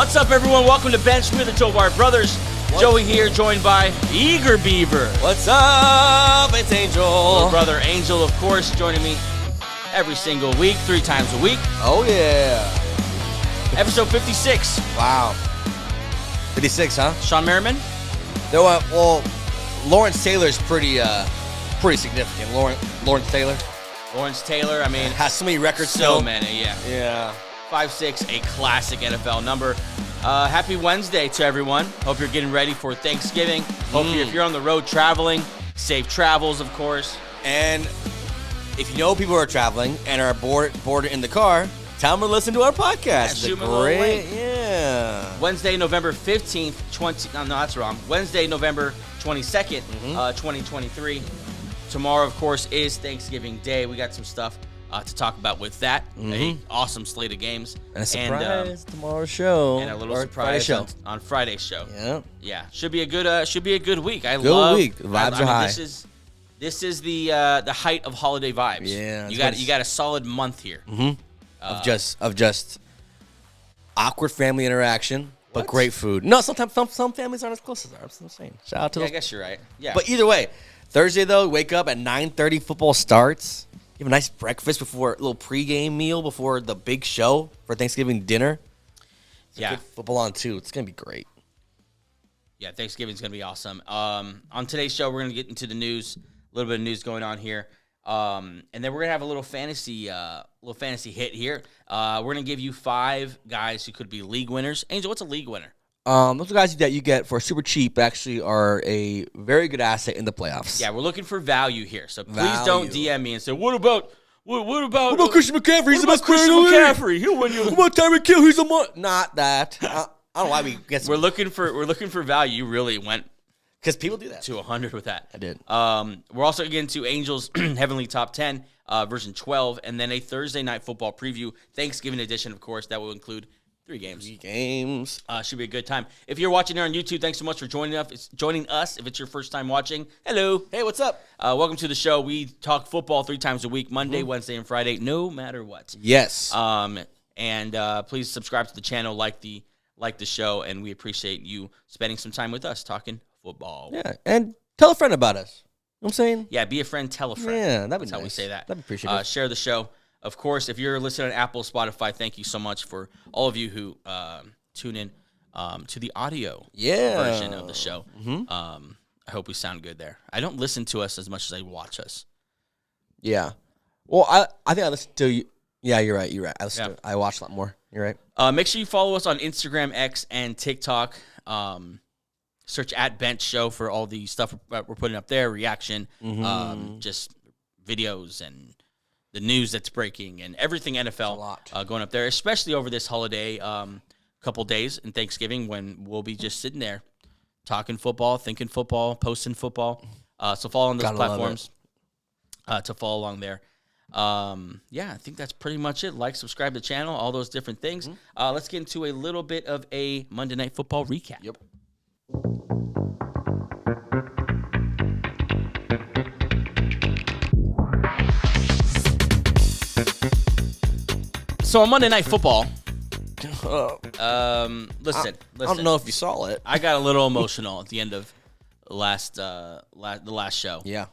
What's up, everyone? Welcome to Bench. We're the Tovar Brothers. Joey here, joined by Eager Beaver. What's up? It's Angel. Little brother Angel, of course, joining me every single week, 3 times a week. Oh, yeah. Episode 56. Wow. 56, huh? Sean Merriman? Well, Lawrence Taylor's pretty significant. Lawrence Taylor. Lawrence Taylor, I mean. Has so many records So still. many, yeah. Yeah. 56, a classic NFL number. Happy Wednesday to everyone. Hope you're getting ready for Thanksgiving. Hope if you're on the road traveling, safe travels, of course. And if you know people who are traveling and are bored in the car, tell them to listen to our podcast. Yeah, It's shoot 'em a little link. Yeah. Wednesday, November 15th, no, that's wrong. Wednesday, November 22nd, 2023. Tomorrow, of course, is Thanksgiving Day. We got some stuff to talk about with that. An awesome slate of games. And a surprise tomorrow's show. And a little Or surprise Friday show. on Friday's show. Yeah. Yeah, should be a good week. Good week. The vibes are high. This is the height of holiday vibes. Yeah, you got a solid month here. Of just awkward family interaction, but What? great food. No, sometimes some families aren't as close as ours. I'm saying. Shout out to Yeah, I those. guess you're right. Yeah, But either way, Thursday though, wake up at 9:30. Football starts. You have a nice breakfast before a little pregame meal before the big show for Thanksgiving dinner. yeah. Good football on too. It's gonna be great. Yeah, Thanksgiving's going to be awesome. On today's show, we're going to get into the news, a little bit of news going on here. And then we're going to have a little fantasy hit here. We're going to give you 5 guys who could be league winners. Angel, what's a league winner? Those are guys that you get for super cheap actually are a very good asset in the playoffs. Yeah, we're looking for value here. So please don't DM me and say, what about Christian McCaffrey? He's the best player in the league. McCaffrey? He'll win you. What about Tyreek Hill? He's not that. I don't know why we get We're looking for value. You really went because people do that. to 100 with that. I did. We're also getting to Angels Heavenly Top 10, version 12, and then a Thursday night football preview, Thanksgiving edition, of course. That will include 3 games. 3 games. Should be a good time. If you're watching here on YouTube, thanks so much for joining us. If it's your first time watching, hello. Hey, what's up? Welcome to the show. We talk football 3 times a week, Monday, Wednesday, and Friday, no matter what. Yes. And please subscribe to the channel, like the show, and we appreciate you spending some time with us talking football. Yeah, and tell a friend about us. You know what I'm saying? Yeah, be a friend, tell a friend. Yeah, that'd be That's nice. how we say that. That'd be appreciated. Share the show. Of course, if you're listening on Apple, Spotify, thank you so much for all of you who tune in to the audio version of the show. I hope we sound good there. I don't listen to us as much as I watch us. Yeah. Well, I think I listen to you. Yeah, you're right. I watch a lot more. You're right. Make sure you follow us on Instagram, X, and TikTok. Search at Bench Show for all the stuff we're putting up there, reaction, just videos and the news that's breaking and everything NFL going up there, especially over this holiday couple days in Thanksgiving when we'll be just sitting there talking football, thinking football, posting football. So follow on those platforms to follow along there. I think that's pretty much it. Like, subscribe to the channel, all those different things. Let's get into a little bit of a Monday Night Football recap. Yep. So on Monday Night Football, listen. I don't know if you saw it. I got a little emotional at the end of the last show. Yeah.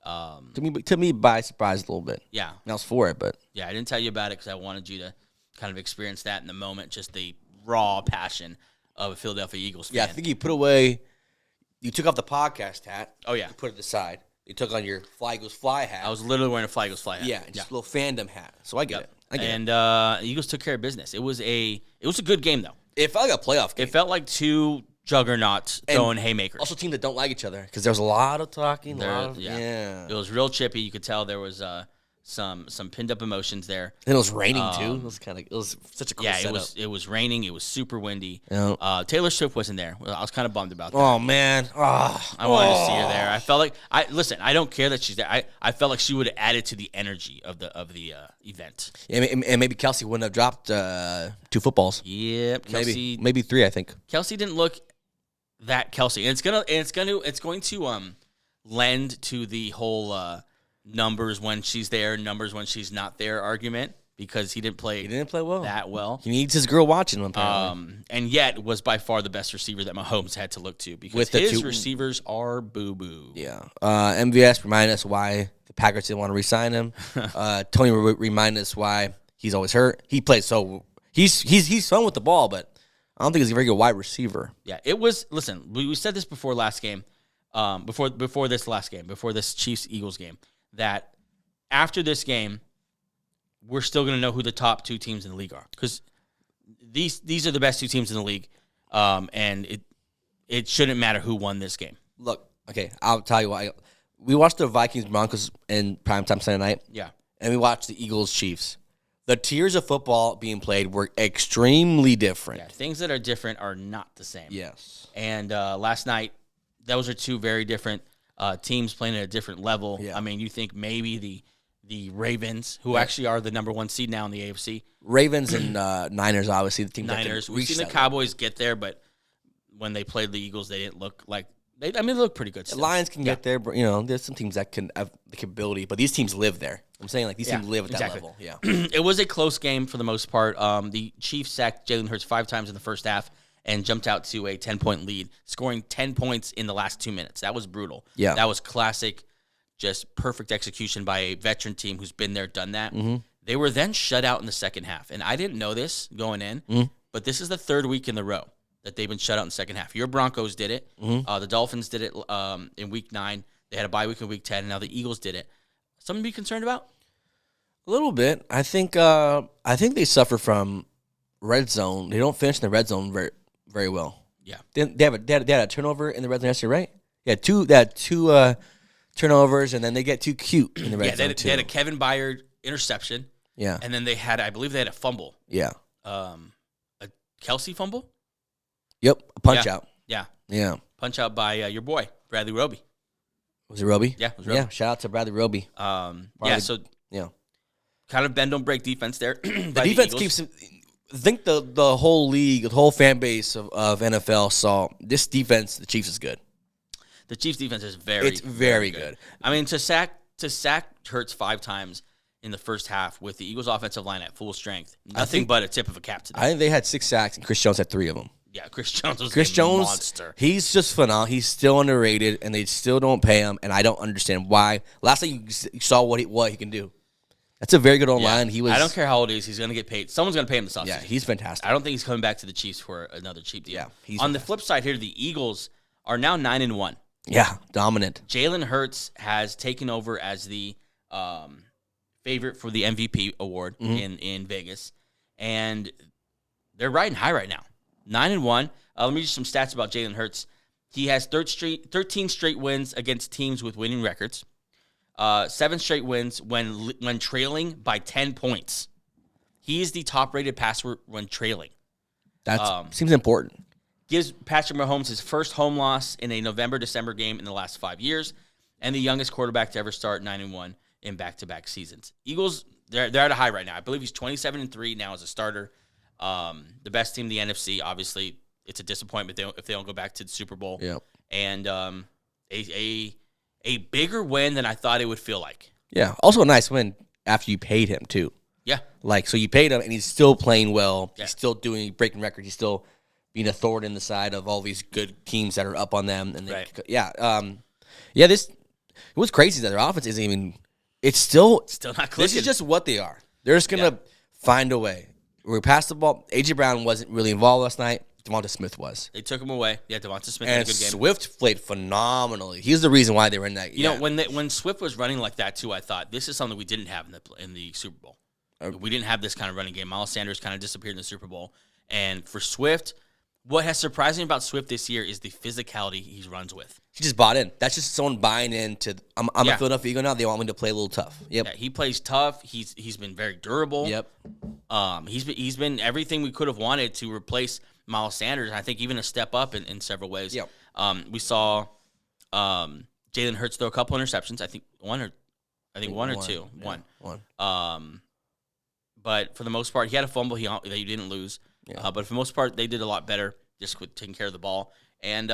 To me, by surprise a little bit. Yeah. I was for it, but Yeah, I didn't tell you about it because I wanted you to kind of experience that in the moment, just the raw passion of a Philadelphia Eagles fan. yeah, I think you you took off the podcast hat. Oh, yeah. You put it aside. You took on your Fly Eagles Fly hat. I was literally wearing a Fly Eagles Fly hat. Yeah, just a little fandom hat. So I get it. And the Eagles took care of business. It was a good game, though. It felt like a playoff game. It felt like 2 juggernauts throwing haymakers. Also, teams that don't like each other because there was a lot of talking. It was real chippy. You could tell there was some pinned up emotions there. And it was raining too. It was such a cool setup. It was raining. It was super windy. Yeah. Taylor Swift wasn't there. I was kind of bummed about that. Oh man, I wanted to see her there. I felt like I don't care that she's there. I felt like she would have added to the energy of the event. And maybe Kelsey wouldn't have dropped 2 footballs. Yep, Kelsey. Maybe 3. I think Kelsey didn't look that Kelsey, and it's going to lend to the whole numbers when she's there, numbers when she's not there argument. because he didn't play. He didn't play well. That well. He needs his girl watching him, apparently. And yet was by far the best receiver that Mahomes had to look to because his receivers are boo-boo. Yeah. MVS reminded us why the Packers didn't want to re-sign him. Tony reminded us why he's always hurt. He plays so he's fun with the ball, but I don't think he's a very good wide receiver. Yeah, it was. Listen, we said this before last game, before this Chiefs-Eagles game, that after this game, we're still going to know who the top two teams in the league are because these are the best two teams in the league, and it shouldn't matter who won this game. Look, okay, I'll tell you why. We watched the Vikings-Broncos in primetime Sunday night. Yeah. And we watched the Eagles-Chiefs. The tiers of football being played were extremely different. Yeah, things that are different are not the same. Yes. And last night, those are two very different teams playing at a different level. Yeah. I mean, you think maybe the Ravens, who actually are the number one seed now in the AFC. Ravens and Niners, obviously, the team Niners. that We've seen the Cowboys get there, but when they played the Eagles, they didn't look like they look pretty good still. The Lions can get there, but there's some teams that can have the capability, but these teams live there. I'm saying these teams live at that level. Yeah. It was a close game for the most part. The Chiefs sacked Jalen Hurts 5 times in the first half and jumped out to a 10-point lead, scoring 10 points in the last 2 minutes. That was brutal. Yeah. That was classic, just perfect execution by a veteran team who's been there, done that. Mm-hmm. They were then shut out in the second half, and I didn't know this going in, but this is the third week in the row that they've been shut out in the second half. Your Broncos did it. The Dolphins did it in Week 9. They had a bye week in Week 10, and now the Eagles did it. Something to be concerned about? A little bit. I think they suffer from red zone. They don't finish in the red zone very well. Yeah. They had a turnover in the red zone yesterday, right? They had two turnovers, and then they get too cute in the red zone, they had a Kevin Byard interception. Yeah. And then I believe they had a fumble. Yeah. A Kelsey fumble? Yep. A punch out. Yeah. Yeah. Punch out by your boy, Bradley Roby. Was it Roby? Yeah, it was Roby. Yeah, shout out to Bradley Roby. So kind of bend don't break defense there. The defense keeps him. I think the whole league, the whole fan base of NFL saw this defense. The Chiefs is good. The Chiefs defense is very good. I mean, to sack Hurts 5 times in the first half with the Eagles offensive line at full strength, nothing but a tip of a cap to them. I think they had 6 sacks, and Chris Jones had 3 of them. Yeah, Chris Jones was a monster. He's just phenomenal. He's still underrated, and they still don't pay him, and I don't understand why. Last time you saw what he can do. That's a very good online. Yeah. I don't care how old he is. He's going to get paid. Someone's going to pay him this offseason. Yeah, he's fantastic. I don't think he's coming back to the Chiefs for another cheap deal. Yeah, he's on the flip side here, the Eagles are now 9-1. Yeah, dominant. Jalen Hurts has taken over as the favorite for the MVP award in Vegas, and they're riding high right now. 9-1. Let me just some stats about Jalen Hurts. He has 13 straight wins against teams with winning records. 7 straight wins when trailing by 10 points. He is the top-rated passer when trailing. That seems important. Gives Patrick Mahomes his first home loss in a November-December game in the last 5 years, and the youngest quarterback to ever start 9-1 in back-to-back seasons. Eagles, they're at a high right now. I believe he's 27-3 now as a starter. The best team in the NFC. Obviously, it's a disappointment if they don't go back to the Super Bowl. Yep. And a bigger win than I thought it would feel like. Yeah. Also a nice win after you paid him too. Yeah. So you paid him, and he's still playing well. Yeah. He's still breaking records. He's still being a thorn in the side of all these good teams that are up on them. And it was crazy that their offense isn't even. It's still not clicking. This is just what they are. They're just gonna find a way. We passed the ball. AJ Brown wasn't really involved last night. Devonta Smith was. They took him away. Yeah, Devonta Smith had a good game. Swift played phenomenally. He's the reason why they were in that. You know, when Swift was running like that too, I thought this is something we didn't have in the Super Bowl. We didn't have this kind of running game. Miles Sanders kind of disappeared in the Super Bowl, and for Swift, what has surprised me about Swift this year is the physicality he runs with. He just bought in. That's just someone buying into. I'm a Philadelphia Eagle now. They want me to play a little tough. Yep. Yeah, he plays tough. He's been very durable. Yep. He's been everything we could have wanted to replace Miles Sanders. And I think even a step up in several ways. Yep. We saw Jalen Hurts throw a couple interceptions. I think one or two. One. But for the most part, he had a fumble that he didn't lose. Yeah. But for the most part, they did a lot better just with taking care of the ball. And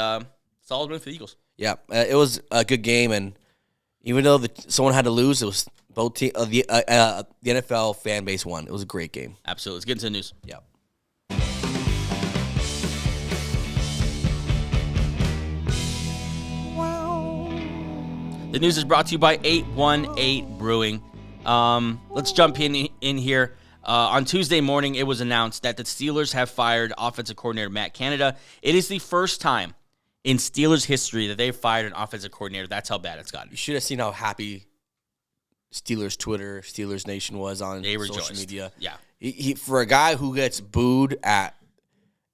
solid win for the Eagles. Yeah, it was a good game, and even though someone had to lose, it was Both the NFL fan base won. It was a great game. Absolutely. Let's get into the news. Yeah. The news is brought to you by 818 Brewing. Let's jump in here. On Tuesday morning, it was announced that the Steelers have fired offensive coordinator Matt Canada. It is the first time in Steelers history that they've fired an offensive coordinator. That's how bad it's gotten. You should have seen how happy Steelers Twitter, Steelers Nation was on social media. Yeah. He for a guy who gets booed at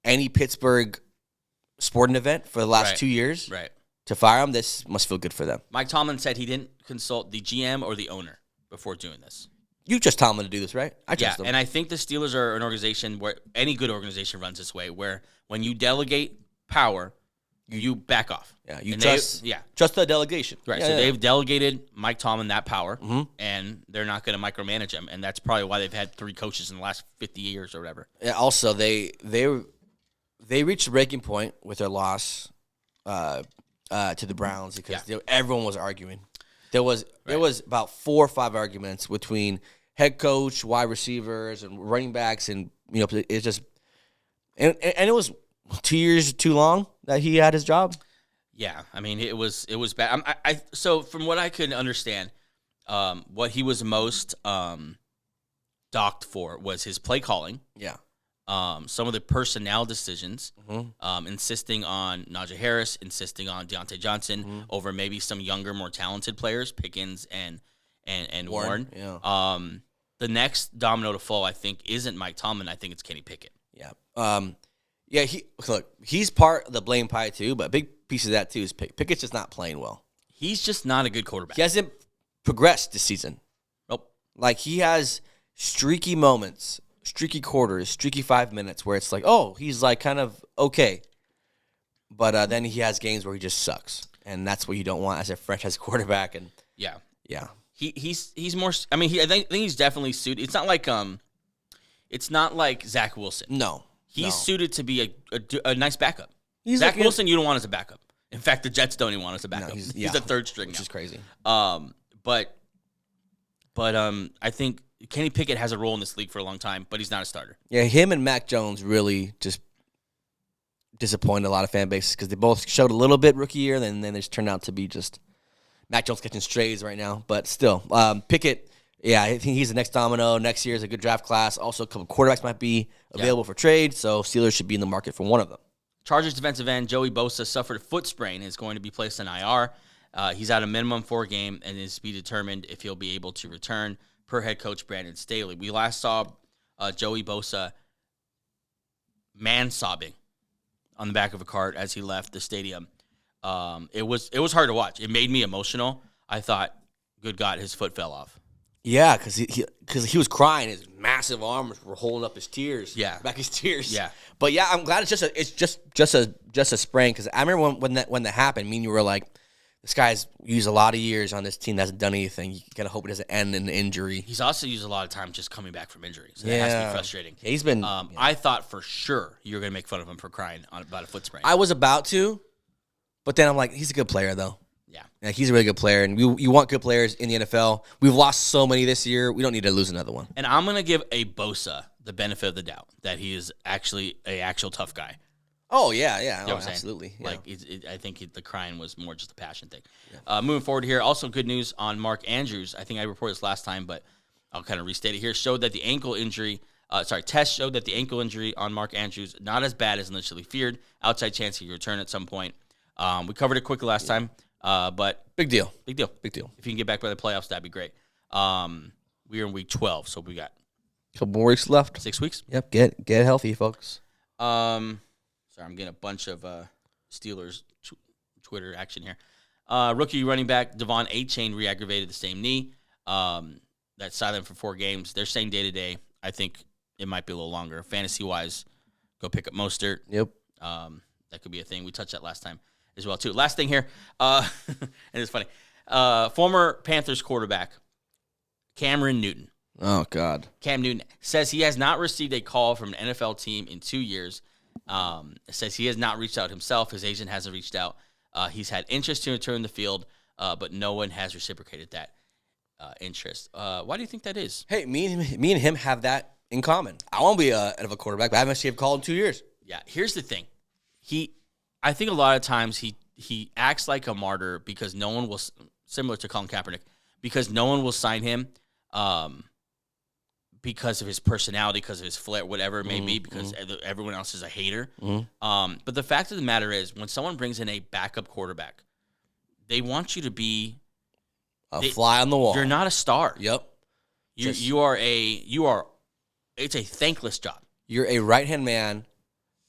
any Pittsburgh sporting event for the last 2 years, right? To fire him, this must feel good for them. Mike Tomlin said he didn't consult the GM or the owner before doing this. You trust Tomlin to do this, right? I trust him. And I think the Steelers are an organization where any good organization runs this way, where when you delegate power, you back off. Yeah, trust the delegation. Right, they've delegated Mike Tomlin that power, and they're not going to micromanage him, and that's probably why they've had 3 coaches in the last 50 years or whatever. Yeah, also, they reached a breaking point with their loss to the Browns because everyone was arguing. There was about 4 or 5 arguments between head coach, wide receivers, and running backs, and it's just and it was 2 years too long that he had his job. Yeah, I mean it was bad. So from what I could understand, what he was most docked for was his play calling. Yeah. Some of the personnel decisions, insisting on Najee Harris, insisting on Deontay Johnson over maybe some younger, more talented players, Pickens and Warren. Yeah. The next domino to fall, I think, isn't Mike Tomlin. I think it's Kenny Pickett. Yeah. He's part of the blame pie too, but a big piece of that too is Pickett's just not playing well. He's just not a good quarterback. He hasn't progressed this season. Nope. Like he has streaky moments. Streaky quarters, streaky 5 minutes where it's like, oh, he's like kind of okay. But then he has games where he just sucks. And that's what you don't want as a franchise quarterback. And yeah. He's more, I mean, I think he's definitely suited. It's not like Zach Wilson. No. He's suited to be a nice backup. Zach Wilson, you don't want as a backup. In fact, the Jets don't even want as a backup. No, he's a third string which now. is crazy. But I think Kenny Pickett has a role in this league for a long time, but he's not a starter. Yeah, him and Mac Jones really just disappointed a lot of fan bases because they both showed a little bit rookie year, and then they just turned out to be just Mac Jones catching strays right now. But still, Pickett, yeah, I think he's the next domino. Next year is a good draft class. Also, a couple quarterbacks might be available for trade, so Steelers should be in the market for one of them. Chargers defensive end Joey Bosa suffered a foot sprain and is going to be placed on IR. He's out a minimum 4 game and is to be determined if he'll be able to return, per head coach Brandon Staley. We last saw Joey Bosa man-sobbing on the back of a cart as he left the stadium. It was hard to watch. It made me emotional. I thought, good God, his foot fell off. Yeah, because he was crying. His massive arms were holding up his tears. Yeah, back his tears. Yeah, but yeah, I'm glad it's just a sprain. Because I remember when that happened, me and you were like, this guy's used a lot of years on this team that hasn't done anything. You gotta hope it doesn't end in an injury. He's also used a lot of time just coming back from injury, so that has to be frustrating. Yeah, he's been. I thought for sure you were gonna make fun of him for crying about a foot sprain. I was about to, but then I'm like, he's a good player though. Yeah, he's a really good player, and you want good players in the NFL. We've lost so many this year. We don't need to lose another one. And I'm gonna give a Bosa the benefit of the doubt that he is actually an actual tough guy. Oh, yeah. You know Absolutely. Yeah. Like, I think the crying was more just a passion thing. Yeah. Moving forward here, also good news on Mark Andrews. I think I reported this last time, but I'll kind of restate it here. Showed that the ankle injury, test showed that the ankle injury on Mark Andrews, not as bad as initially feared. Outside chance he could return at some point. We covered it quickly last time, but Big deal. If you can get back by the playoffs, that'd be great. We are in week 12, so we got a couple more weeks left. 6 weeks. Yep, get healthy, folks. Sorry, I'm getting a bunch of Steelers Twitter action here. Rookie running back Devon A-Chain re-aggravated the same knee. That's silent for 4 games. They're saying day-to-day. I think it might be a little longer. Fantasy-wise, go pick up Mostert. Yep. That could be a thing. We touched that last time as well, too. Last thing here, and it's funny. Former Panthers quarterback Cameron Newton. Oh, God. Cam Newton says he has not received a call from an NFL team in 2 years. Says he has not reached out himself. His agent hasn't reached out. He's had interest to return the field, but no one has reciprocated that. interest. Why do you think that is? Hey, me and him have that in common. I want to be a quarterback, but I haven't actually called in 2 years. Yeah, here's the thing. I think a lot of times he acts like a martyr because no one will, similar to Colin Kaepernick, because no one will sign him because of his personality, because of his flair, whatever it may be, because everyone else is a hater. But the fact of the matter is, when someone brings in a backup quarterback, they want you to be a fly on the wall. You're not a star. Yep. You are. It's a thankless job. You're a right-hand man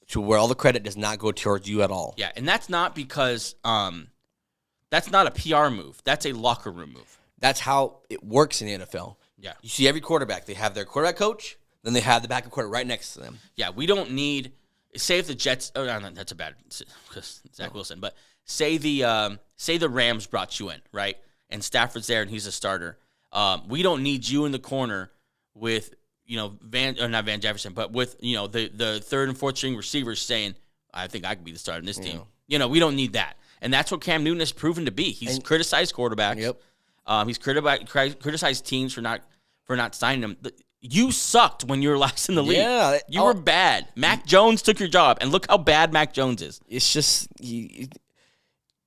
to where all the credit does not go towards you at all. Yeah, and that's not because that's not a PR move. That's a locker room move. That's how it works in the NFL. Yeah. You see every quarterback, they have their quarterback coach, then they have the backup quarterback right next to them. Yeah, we don't need, say if the Jets, no, that's a bad, because Zach Wilson, but say the Rams brought you in, right? And Stafford's there and he's a starter. We don't need you in the corner with, not Van Jefferson, but with, the third and fourth string receivers saying, I think I could be the starter in this team. We don't need that. And that's what Cam Newton has proven to be. He's criticized quarterbacks. Yep. He's criticized teams for not signing him. You sucked when you were last in the league. Yeah. You were bad. Mac Jones took your job, and look how bad Mac Jones is. It's just, it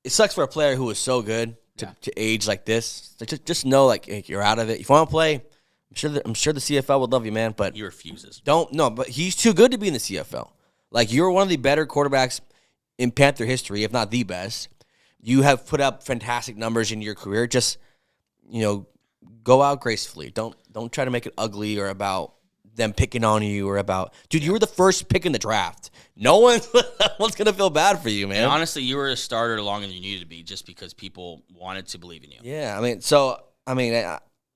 sucks for a player who was so good to age like this. Just know, like, you're out of it. If you want to play, I'm sure the CFL would love you, man. But he refuses. But he's too good to be in the CFL. Like, you're one of the better quarterbacks in Panther history, if not the best. You have put up fantastic numbers in your career. Just, go out gracefully. Don't try to make it ugly or about them picking on you or about, dude, you were the first pick in the draft. No one's going to feel bad for you, man. And honestly, you were a starter longer than you needed to be just because people wanted to believe in you. Yeah,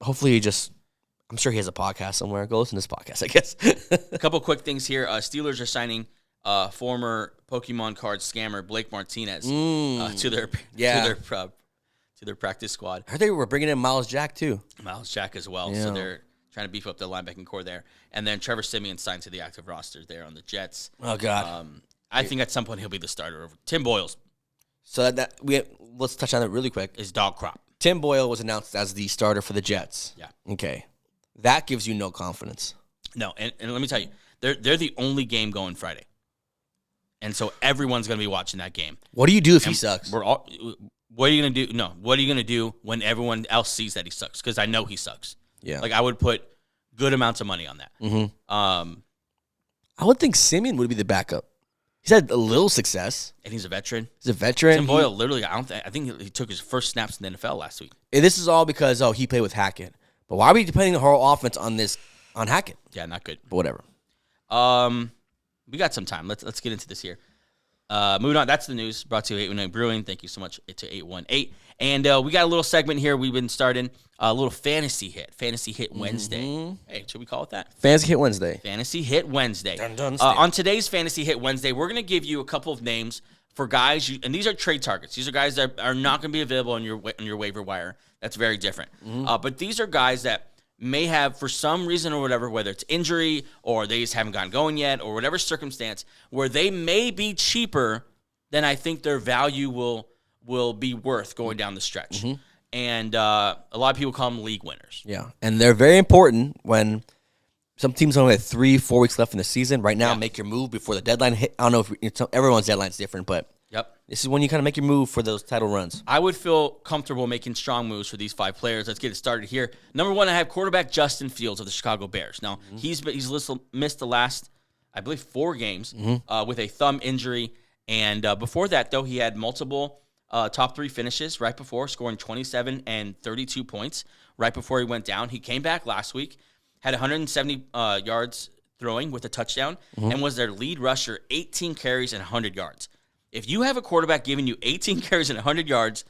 hopefully I'm sure he has a podcast somewhere. Go listen to this podcast, I guess. A couple quick things here. Steelers are signing former Pokemon card scammer Blake Martinez to their practice squad. I heard they were bringing in Miles Jack too. Miles Jack as well. Yeah. So they're trying to beef up the linebacking core there. And then Trevor Siemian signed to the active roster there on the Jets. Oh God. I think at some point he'll be the starter over Tim Boyle's. So let's touch on that really quick. Is dog crop. Tim Boyle was announced as the starter for the Jets. Yeah. Okay. That gives you no confidence. No, and let me tell you, they're the only game going Friday. And so everyone's going to be watching that game. What do you do if he sucks? What are you going to do? No, what are you going to do when everyone else sees that he sucks? Because I know he sucks. Yeah. Like, I would put good amounts of money on that. Mm-hmm. I would think Siemian would be the backup. He's had a little success. And he's a veteran. Tim Boyle, literally, I think he took his first snaps in the NFL last week. And this is all because, he played with Hackett. But why are we depending the whole offense on Hackett? Yeah, not good. But whatever. We got some time. Let's get into this here. Moving on. That's the news brought to you 818 Brewing. Thank you so much to 818. And we got a little segment here we've been starting. A little fantasy hit Wednesday. Hey, should we call it that? Fantasy hit Wednesday. Fantasy hit Wednesday. Dun, on today's fantasy hit Wednesday, we're going to give you a couple of names for guys, and these are trade targets. These are guys that are not going to be available on your waiver wire. That's very different. But these are guys that may have, for some reason or whatever, whether it's injury or they just haven't gotten going yet or whatever circumstance, where they may be cheaper than I think their value will be worth going down the stretch. And a lot of people call them league winners. Yeah, and they're very important when some teams only have 3-4 weeks left in the season. Right now, make your move before the deadline hit. I don't know if everyone's deadline is different, but this is when you kind of make your move for those title runs. I would feel comfortable making strong moves for these 5 players. Let's get it started here. Number 1, I have quarterback Justin Fields of the Chicago Bears. Now, he's missed the last, I believe, 4 games with a thumb injury. And before that, though, he had multiple top 3 finishes right before, scoring 27 and 32 points right before he went down. He came back last week, had 170 yards throwing with a touchdown, and was their lead rusher, 18 carries and 100 yards. If you have a quarterback giving you 18 carries and 100 yards,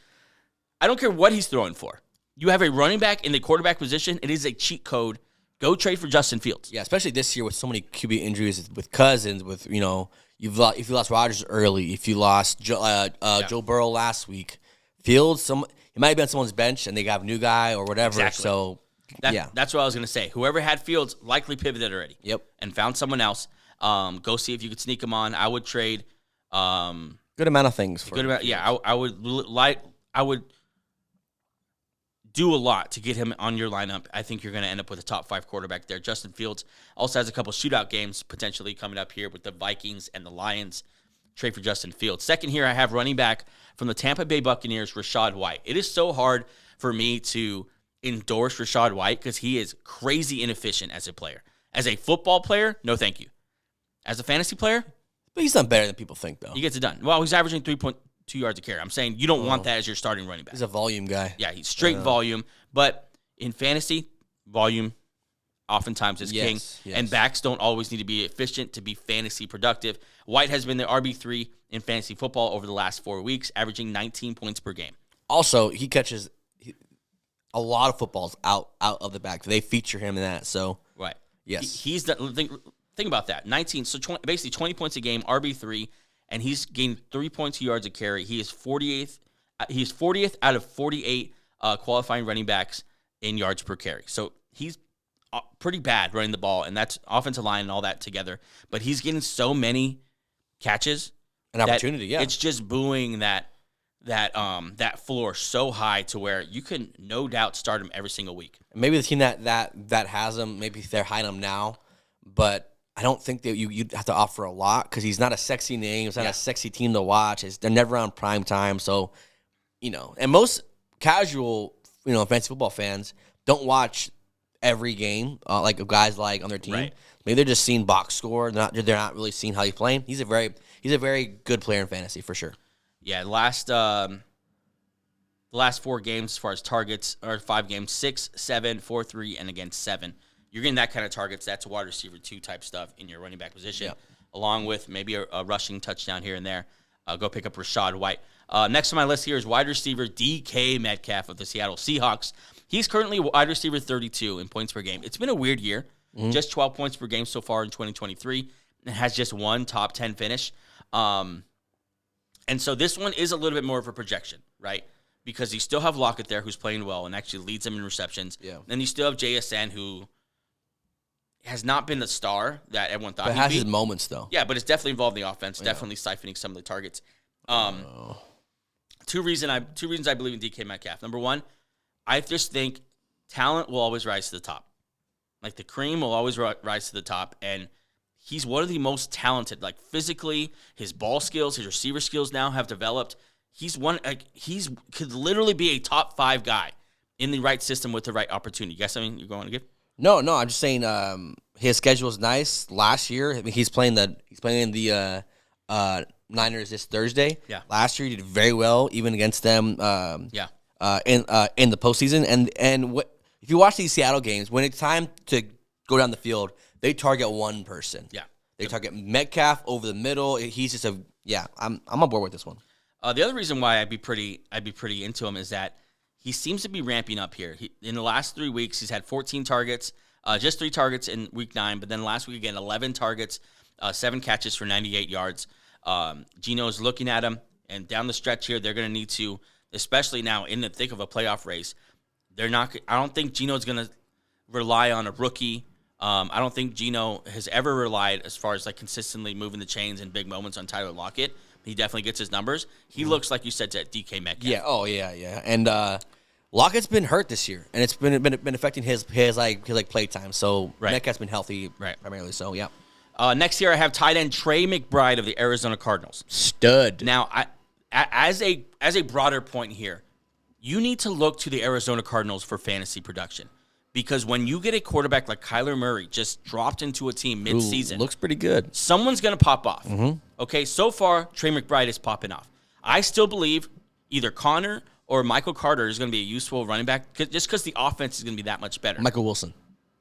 I don't care what he's throwing for. You have a running back in the quarterback position, it is a cheat code. Go trade for Justin Fields. Yeah, especially this year with so many QB injuries with Cousins, with, if you lost Rodgers early, if you lost Joe Burrow last week, Fields, he might have been on someone's bench and they got a new guy or whatever. Exactly. So, that's what I was going to say. Whoever had Fields likely pivoted already. Yep. And found someone else. Go see if you could sneak him on. I would trade. Good amount of things for good amount. Yeah, I would do a lot to get him on your lineup. I think you're going to end up with a top 5 quarterback there. Justin Fields also has a couple shootout games potentially coming up here with the Vikings and the Lions. Trade for Justin Fields. Second here, I have running back from the Tampa Bay Buccaneers, Rachaad White. It is so hard for me to endorse Rachaad White because he is crazy inefficient as a player. As a football player, no thank you. As a fantasy player, but he's done better than people think, though. He gets it done. Well, he's averaging 3.2 yards a carry. I'm saying you don't want that as your starting running back. He's a volume guy. Yeah, he's straight volume. But in fantasy, volume oftentimes is king. Yes. And backs don't always need to be efficient to be fantasy productive. White has been the RB3 in fantasy football over the last 4 weeks, averaging 19 points per game. Also, he catches a lot of footballs out of the back. They feature him in that. So right. Yes. He's the think about that. 19, so basically 20 points a game, RB3, and he's gained 3.2 yards a carry. He is 48th. He's 40th out of 48 qualifying running backs in yards per carry. So he's pretty bad running the ball, and that's offensive line and all that together. But he's getting so many catches, an opportunity. Yeah, it's just buoying that floor so high to where you can no doubt start him every single week. Maybe the team that has him, maybe they're hiding him now, but I don't think that you'd have to offer a lot because he's not a sexy name. It's not a sexy team to watch. They're never on prime time. So, and most casual, fantasy football fans don't watch every game like guys like on their team. Right. Maybe they're just seeing box score. They're not really seeing how he's playing. He's a very good player in fantasy for sure. Yeah, the last 4 games as far as targets, or 5 games, 6, 7, 4, 3, and again 7. You're getting that kind of targets. That's wide receiver 2 type stuff in your running back position, along with maybe a rushing touchdown here and there. Go pick up Rachaad White. Next on my list here is wide receiver DK Metcalf of the Seattle Seahawks. He's currently wide receiver 32 in points per game. It's been a weird year. Mm-hmm. Just 12 points per game so far in 2023. And has just one top 10 finish. And so this one is a little bit more of a projection, right? Because you still have Lockett there who's playing well and actually leads them in receptions. Yeah. Then you still have JSN who has not been the star that everyone thought he'd be. But has his moments, though. Yeah, but it's definitely involved in the offense, definitely siphoning some of the targets. Two reasons I believe in DK Metcalf. Number one, I just think talent will always rise to the top. Like the cream will always rise to the top, and he's one of the most talented. Like physically, his ball skills, his receiver skills now have developed. He's could literally be a top 5 guy in the right system with the right opportunity. You got something you're going to give? No, I'm just saying his schedule is nice. Last year, I mean, he's playing the Niners this Thursday. Yeah. Last year he did very well, even against them. In the postseason, and what if you watch these Seattle games? When it's time to go down the field, they target one person. Yeah. They target Metcalf over the middle. He's just I'm on board with this one. The other reason why I'd be pretty into him is that he seems to be ramping up here. In the last 3 weeks, he's had 14 targets, just 3 targets in week 9, but then last week again, 11 targets, 7 catches for 98 yards. Gino's looking at him, and down the stretch here, they're going to need to, especially now in the thick of a playoff race, I don't think Gino's going to rely on a rookie. I don't think Gino has ever relied as far as like consistently moving the chains in big moments on Tyler Lockett. He definitely gets his numbers. He looks like you said to DK Metcalf. Yeah. Oh yeah. And Lockett's been hurt this year, and it's been affecting his play time. So Metcalf's been healthy primarily. So yeah. Next year I have tight end Trey McBride of the Arizona Cardinals. Stud. Now, as a broader point here, you need to look to the Arizona Cardinals for fantasy production. Because when you get a quarterback like Kyler Murray just dropped into a team mid-season, looks pretty good. Someone's going to pop off. Mm-hmm. Okay, so far, Trey McBride is popping off. I still believe either Connor or Michael Carter is going to be a useful running back just because the offense is going to be that much better. Michael Wilson.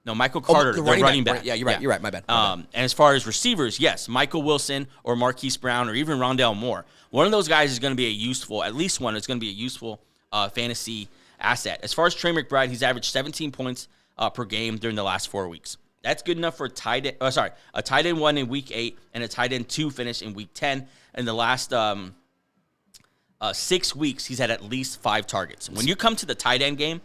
No, Michael Carter, the running back. Right. Yeah, you're right. You're right. My bad. And as far as receivers, yes, Michael Wilson or Marquise Brown or even Rondale Moore. One of those guys is going to be at least one is going to be a useful fantasy asset. As far as Trey McBride, he's averaged 17 points per game during the last 4 weeks. That's good enough for a tight end 1 in week 8 and a tight end 2 finish in week 10. In the last 6 weeks, he's had at least 5 targets. When you come to the tight end game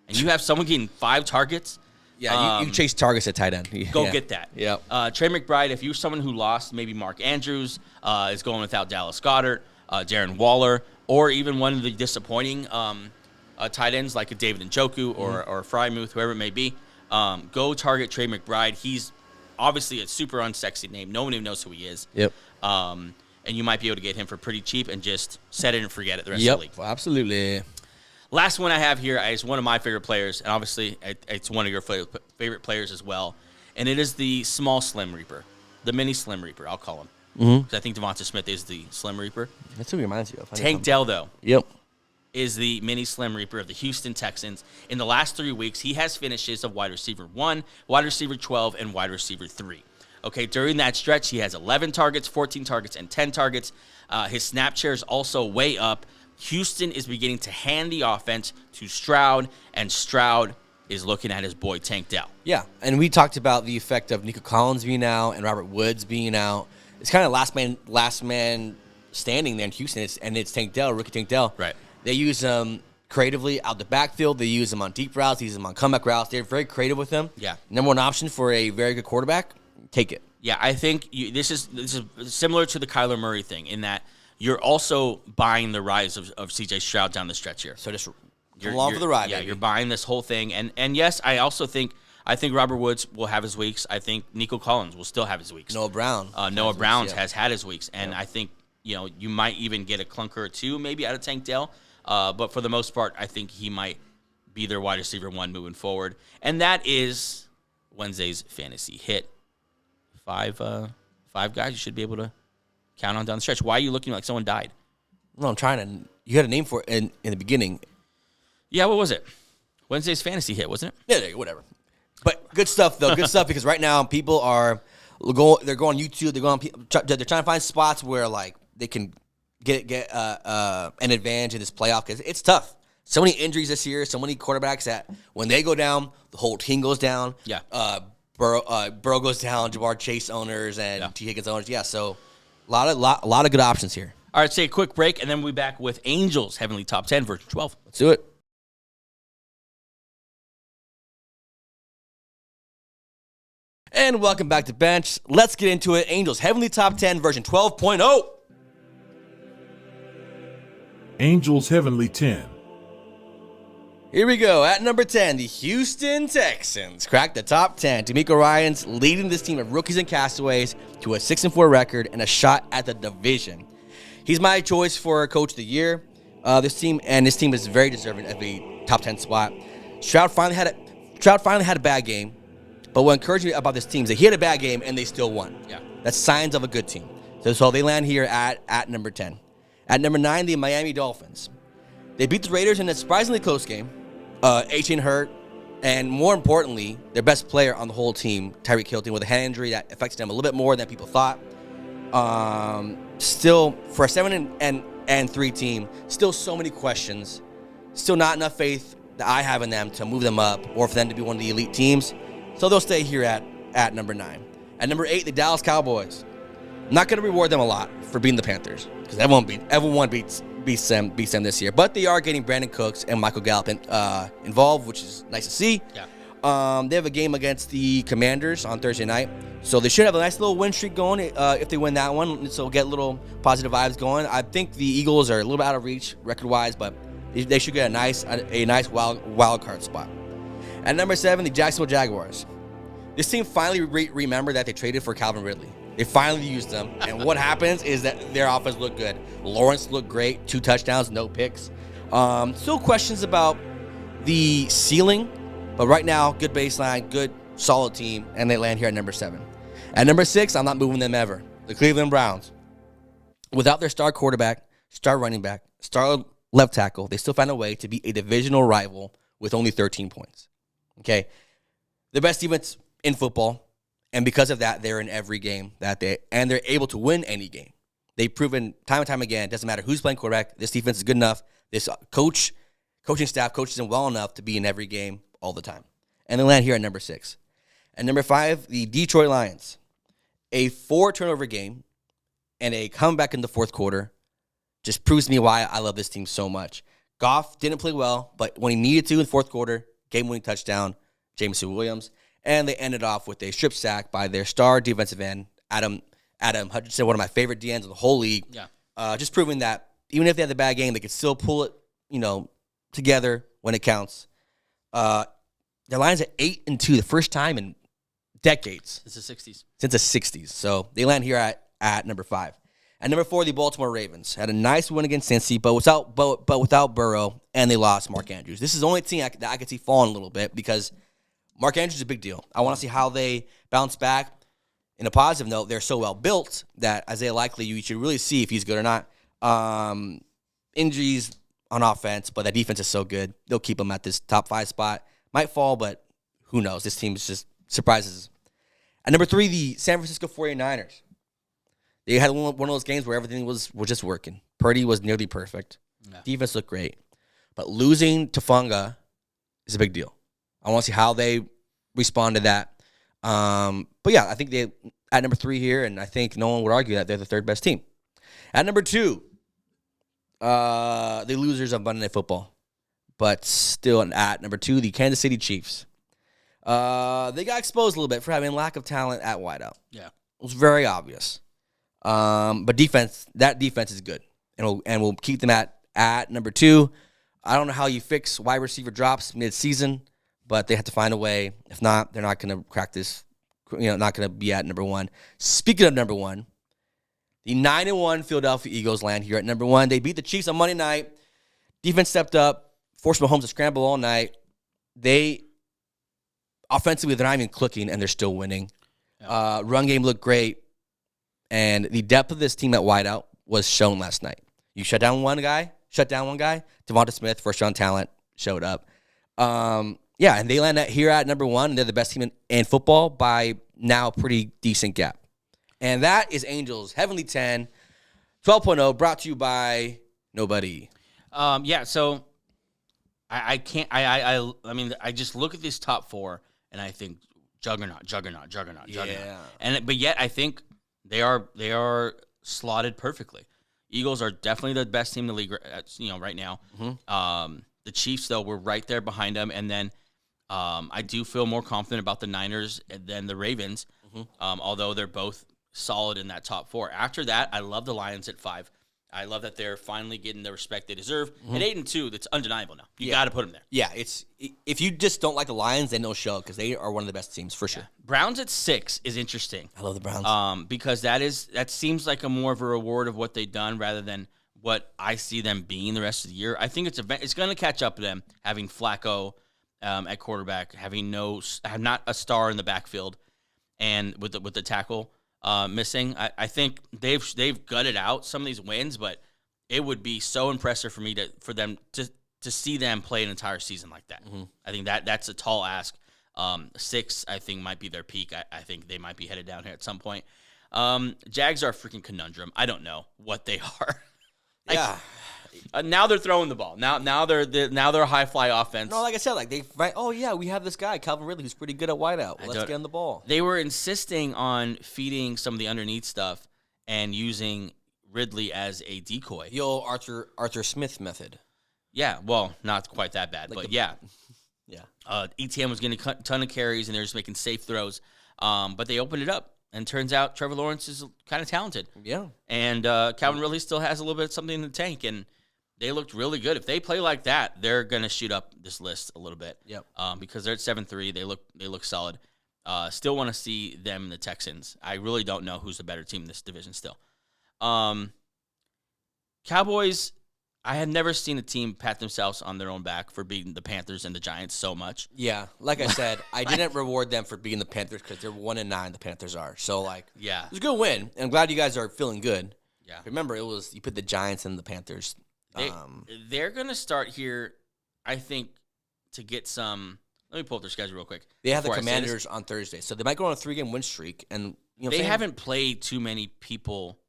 and you have someone getting 5 targets, you can chase targets at tight end. Go get that. Yeah. Trey McBride, if you're someone who lost, maybe Mark Andrews is going without Dallas Goedert, Darren Waller, or even one of the disappointing tight ends like a David Njoku or Frymuth, whoever it may be, go target Trey McBride. He's obviously a super unsexy name. No one even knows who he is. Yep. And you might be able to get him for pretty cheap and just set it and forget it the rest of the league. Absolutely. Last one I have here is one of my favorite players, and obviously it's one of your favorite players as well, and it is the small Slim Reaper, the mini Slim Reaper, I'll call him. Because I think Devonta Smith is the Slim Reaper. That's who he reminds you of. Tank Dell, though. Yep. Is the mini Slim Reaper of the Houston Texans. In the last 3 weeks, he has finishes of wide receiver 1, wide receiver 12, and wide receiver 3. Okay, during that stretch, he has 11 targets, 14 targets, and 10 targets. His snap share is also way up. Houston is beginning to hand the offense to Stroud, and Stroud is looking at his boy Tank Dell. Yeah, and we talked about the effect of Nico Collins being out and Robert Woods being out. It's kind of last man standing there in Houston, and it's Tank Dell, rookie Tank Dell. Right. They use him creatively out the backfield. They use him on deep routes. They use him on comeback routes. They're very creative with him. Yeah. Number one option for a very good quarterback, take it. Yeah, I think this is similar to the Kyler Murray thing in that you're also buying the rise of C.J. Stroud down the stretch here. So just come along for the ride. Yeah, baby. You're buying this whole thing, and yes, I think Robert Woods will have his weeks. I think Nico Collins will still have his weeks. Noah Brown. Noah Brown has had his weeks, and I think you might even get a clunker or two maybe out of Tank Dell. But for the most part, I think he might be their wide receiver 1 moving forward, and that is Wednesday's fantasy hit. Five guys you should be able to count on down the stretch. Why are you looking like someone died? No, I'm trying to. You had a name for it in the beginning. Yeah, what was it? Wednesday's fantasy hit, wasn't it? Yeah, whatever. But good stuff though. Good stuff because right now people are they're going on YouTube. They're trying to find spots where like they can get an advantage in this playoff because it's tough. So many injuries this year. So many quarterbacks that when they go down, the whole team goes down. Yeah. Burrow goes down. Ja'Marr Chase owners and T. Higgins owners. Yeah. So a lot of good options here. All right, take a quick break, and then we'll be back with Angels Heavenly Top 10 version 12. Let's do it. And welcome back to Bench. Let's get into it. Angels Heavenly Top 10 version 12.0. Angels Heavenly 10. Here we go. At number 10, the Houston Texans cracked the top 10. D'Amico Ryans leading this team of rookies and castaways to a 6-4 record and a shot at the division. He's my choice for Coach of the Year. This team is very deserving of a top 10 spot. Stroud finally had a bad game, but what encouraged me about this team is that he had a bad game and they still won. Yeah, that's signs of a good team. So they land here at number 10. At number 9, the Miami Dolphins. They beat the Raiders in a surprisingly close game. H.N. hurt, and more importantly, their best player on the whole team, Tyreek Hill, with a hand injury that affected him a little bit more than people thought. Still, for a 7-3 team, still so many questions. Still not enough faith that I have in them to move them up or for them to be one of the elite teams. So they'll stay here at number 9. At number 8, the Dallas Cowboys. I'm not going to reward them a lot for beating the Panthers because everyone beats them this year. But they are getting Brandon Cooks and Michael Gallup involved, which is nice to see. Yeah. They have a game against the Commanders on Thursday night. So they should have a nice little win streak going if they win that one. So get little positive vibes going. I think the Eagles are a little bit out of reach record-wise, but they should get a nice wild card spot. At number 7, the Jacksonville Jaguars. This team finally remembered that they traded for Calvin Ridley. They finally used them, and what happens is that their offense looked good. Lawrence looked great, 2 touchdowns, no picks. Still questions about the ceiling, but right now, good baseline, good, solid team, and they land here at number 7. At number 6, I'm not moving them ever. The Cleveland Browns. Without their star quarterback, star running back, star left tackle, they still find a way to be a divisional rival with only 13 points. Okay? The best defense in football. And because of that, they're in every game they're able to win any game. They've proven time and time again, it doesn't matter who's playing quarterback, this defense is good enough. This coaching staff coaches them well enough to be in every game all the time. And they land here at number 6. At number 5, the Detroit Lions. A 4-turnover game and a comeback in the fourth quarter just proves to me why I love this team so much. Goff didn't play well, but when he needed to in the fourth quarter, game-winning touchdown, Jameson Williams. And they ended off with a strip sack by their star defensive end, Adam Hutchinson, one of my favorite DNs in the whole league. Yeah. Just proving that even if they had the bad game, they could still pull it, together when it counts. Their line's at 8-2, the first time in decades. Since the 60s. Since the 60s. So they land here at number 5. At number 4, the Baltimore Ravens had a nice win against Cincy, but without Burrow, and they lost Mark Andrews. This is the only team that I could see falling a little bit because Mark Andrews is a big deal. I want to see how they bounce back. In a positive note, they're so well built that Isaiah Likely, you should really see if he's good or not. Injuries on offense, but that defense is so good. They'll keep him at this top 5 spot. Might fall, but who knows? This team is just surprises. At number 3, the San Francisco 49ers. They had one of those games where everything was just working. Purdy was nearly perfect. Yeah. Defense looked great. But losing to Funga is a big deal. I want to see how they respond to that. But yeah, I think they at number 3 here, and I think no one would argue that they're the 3rd best team. At number 2, the losers of Monday Night Football. But still at number 2, the Kansas City Chiefs. They got exposed a little bit for having lack of talent at wideout. Yeah. It was very obvious. But that defense is good. And we'll keep them at number 2. I don't know how you fix wide receiver drops mid-season, but they have to find a way. If not, they're not going to crack this, not going to be at number 1. Speaking of number 1, the 9-1 Philadelphia Eagles land here at number 1. They beat the Chiefs on Monday night. Defense stepped up, forced Mahomes to scramble all night. Offensively, they're not even clicking, and they're still winning. Yeah. Run game looked great, and the depth of this team at wideout was shown last night. You shut down one guy. Devonta Smith, first-round talent, showed up. Yeah, and they land here at number 1, and they're the best team in football by now a pretty decent gap. And that is Angels Heavenly 10, 12.0, brought to you by nobody. Yeah, so I can't. I mean, I just look at this top 4, and I think juggernaut. Yeah. But yet I think they are slotted perfectly. Eagles are definitely the best team in the league, right now. Mm-hmm. The Chiefs, though, were right there behind them, and then I do feel more confident about the Niners than the Ravens, although they're both solid in that top 4. After that, I love the Lions at 5. I love that they're finally getting the respect they deserve. At 8-2, that's undeniable now. You got to put them there. Yeah, if you just don't like the Lions, then no show because they are one of the best teams for sure. Yeah. Browns at 6 is interesting. I love the Browns because that seems like a more of a reward of what they've done rather than what I see them being the rest of the year. I think it's going to catch up to them having Flacco at quarterback, having not a star in the backfield, and with the tackle. Missing. I think they've gutted out some of these wins, but it would be so impressive for them to see them play an entire season like that. Mm-hmm. I think that's a tall ask. 6, I think, might be their peak. I think they might be headed down here at some point. Jags are a freaking conundrum. I don't know what they are. Yeah. Now they're throwing the ball. Now they're a high fly offense. No, like I said, we have this guy Calvin Ridley who's pretty good at wideout. Let's get him the ball. They were insisting on feeding some of the underneath stuff and using Ridley as a decoy. The old Arthur Smith method. Yeah, well, not quite that bad, but yeah. Yeah. ETN was getting a ton of carries and they're just making safe throws, but they opened it up. And turns out Trevor Lawrence is kind of talented. Yeah. And Calvin Ridley still has a little bit of something in the tank, and they looked really good. If they play like that, they're going to shoot up this list a little bit. Yep. Because they're at 7-3. They look solid. Still want to see them and the Texans. I really don't know who's the better team in this division still. Cowboys, I have never seen a team pat themselves on their own back for beating the Panthers and the Giants so much. Yeah. Like I said, I didn't reward them for beating the Panthers because they're 1-9, the Panthers are. So, yeah. It was a good win. And I'm glad you guys are feeling good. Yeah. Remember, you put the Giants and the Panthers. They're going to start here, I think, to get some. Let me pull up their schedule real quick. They have the Commanders on Thursday, so they might go on a 3-game win streak. And they haven't played too many people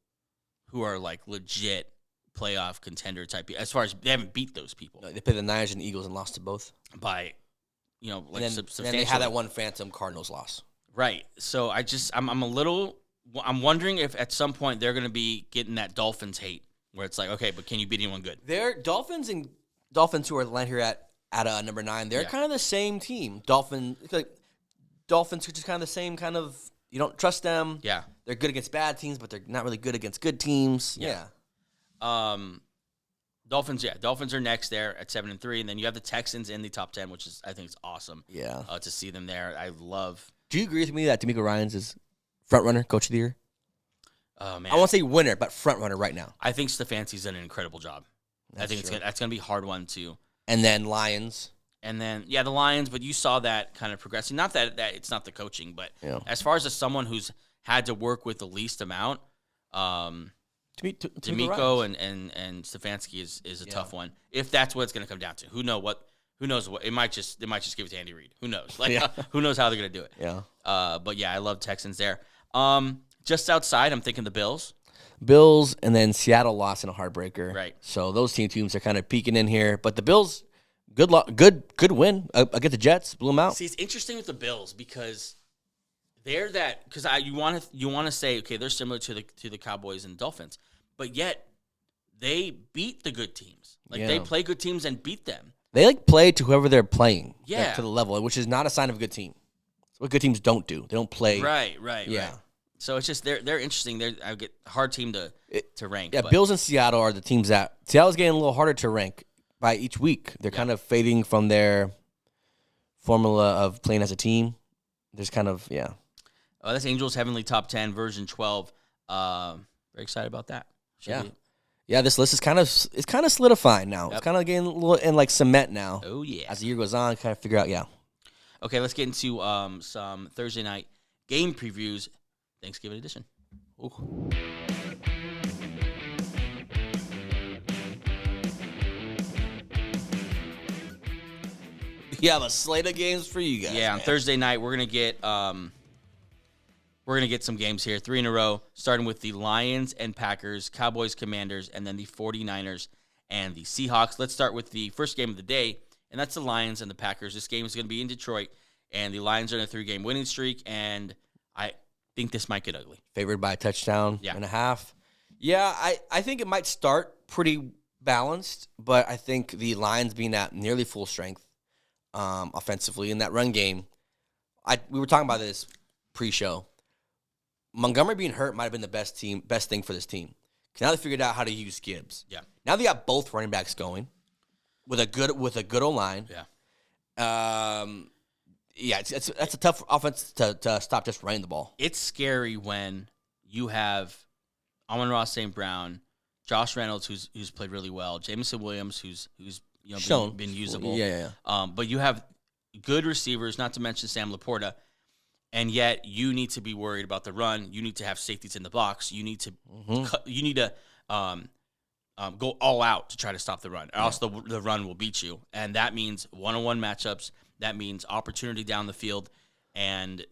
who are legit playoff contender type. As far as they haven't beat those people. No, they played the Niners and Eagles and lost to both by, substantially. And they had that one phantom Cardinals loss. Right. So I'm wondering if at some point they're going to be getting that Dolphins hate. Where it's like, okay, but can you beat anyone good? They're Dolphins who are land here at number 9. They're kind of the same team. Dolphins are just kind of the same kind of. You don't trust them. Yeah, they're good against bad teams, but they're not really good against good teams. Yeah. Dolphins are next there at 7-3, and then you have the Texans in the top 10, which is I think it's awesome. Yeah. To see them there, I love. Do you agree with me that D'Amico Ryans is front runner, coach of the year? Oh man, I won't say winner, but front runner right now. I think Stefanski's done an incredible job. I think that's gonna be a hard one too. And then Lions. And then the Lions, but you saw that kind of progressing. Not that it's not the coaching, but as far as someone who's had to work with the least amount, D'Amico and Stefanski is a tough one. If that's what it's going to come down to, who knows what it might just give it to Andy Reid. Who knows? Who knows how they're going to do it? Yeah. But I love Texans there. Just outside, I'm thinking the Bills. Bills, and then Seattle lost in a heartbreaker. Right. So those teams are kind of peeking in here, but the Bills, good win against the Jets, blew them out. See, it's interesting with the Bills because they're you want to say, okay, they're similar to the Cowboys and Dolphins, but yet they beat the good teams. They play good teams and beat them. They play to whoever they're playing. Yeah. To the level, which is not a sign of a good team. It's what good teams don't do. They don't play. Right. Yeah. Right. So it's just they're interesting. I get a hard team to rank. Yeah, Bills and Seattle are the teams that Seattle's getting a little harder to rank by each week. They're kind of fading from their formula of playing as a team. There's kind of that's Angels Heavenly Top 10 version 12. Very excited about that. Yeah, this list is kind of solidifying now. Yep. It's kind of getting a little in cement now. Oh yeah. As the year goes on, kind of figure out. Okay, let's get into some Thursday night game previews. Thanksgiving edition. Ooh. You have a slate of games for you guys. Yeah, on Thursday night we're gonna get some games here, 3 in a row, starting with the Lions and Packers, Cowboys, Commanders, and then the 49ers and the Seahawks. Let's start with the first game of the day, and that's the Lions and the Packers. This game is going to be in Detroit, and the Lions are in a 3-game winning streak, and I think this might get ugly. Favored by a touchdown and a half. Yeah, I think it might start pretty balanced, but I think the Lions being at nearly full strength offensively in that run game, we were talking about this pre-show. Montgomery being hurt might have been the best thing for this team. Now they figured out how to use Gibbs. Yeah. Now they got both running backs going with a good O-line. Yeah. That's a tough offense to stop just running the ball. It's scary when you have Amon-Ra St. Brown, Josh Reynolds, who's played really well, Jameson Williams, who's been usable. Yeah. But you have good receivers, not to mention Sam Laporta, and yet you need to be worried about the run. You need to have safeties in the box. You need to go all out to try to stop the run, or else the run will beat you. And that means one-on-one matchups. That means opportunity down the field, and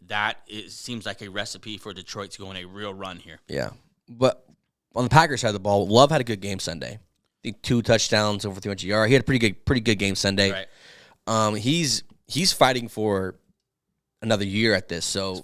seems like a recipe for Detroit to go on a real run here. Yeah, but on the Packers side of the ball, Love had a good game Sunday. I think 2 touchdowns, over 300 yards. He had a pretty good game Sunday. Right. He's fighting for another year at this. So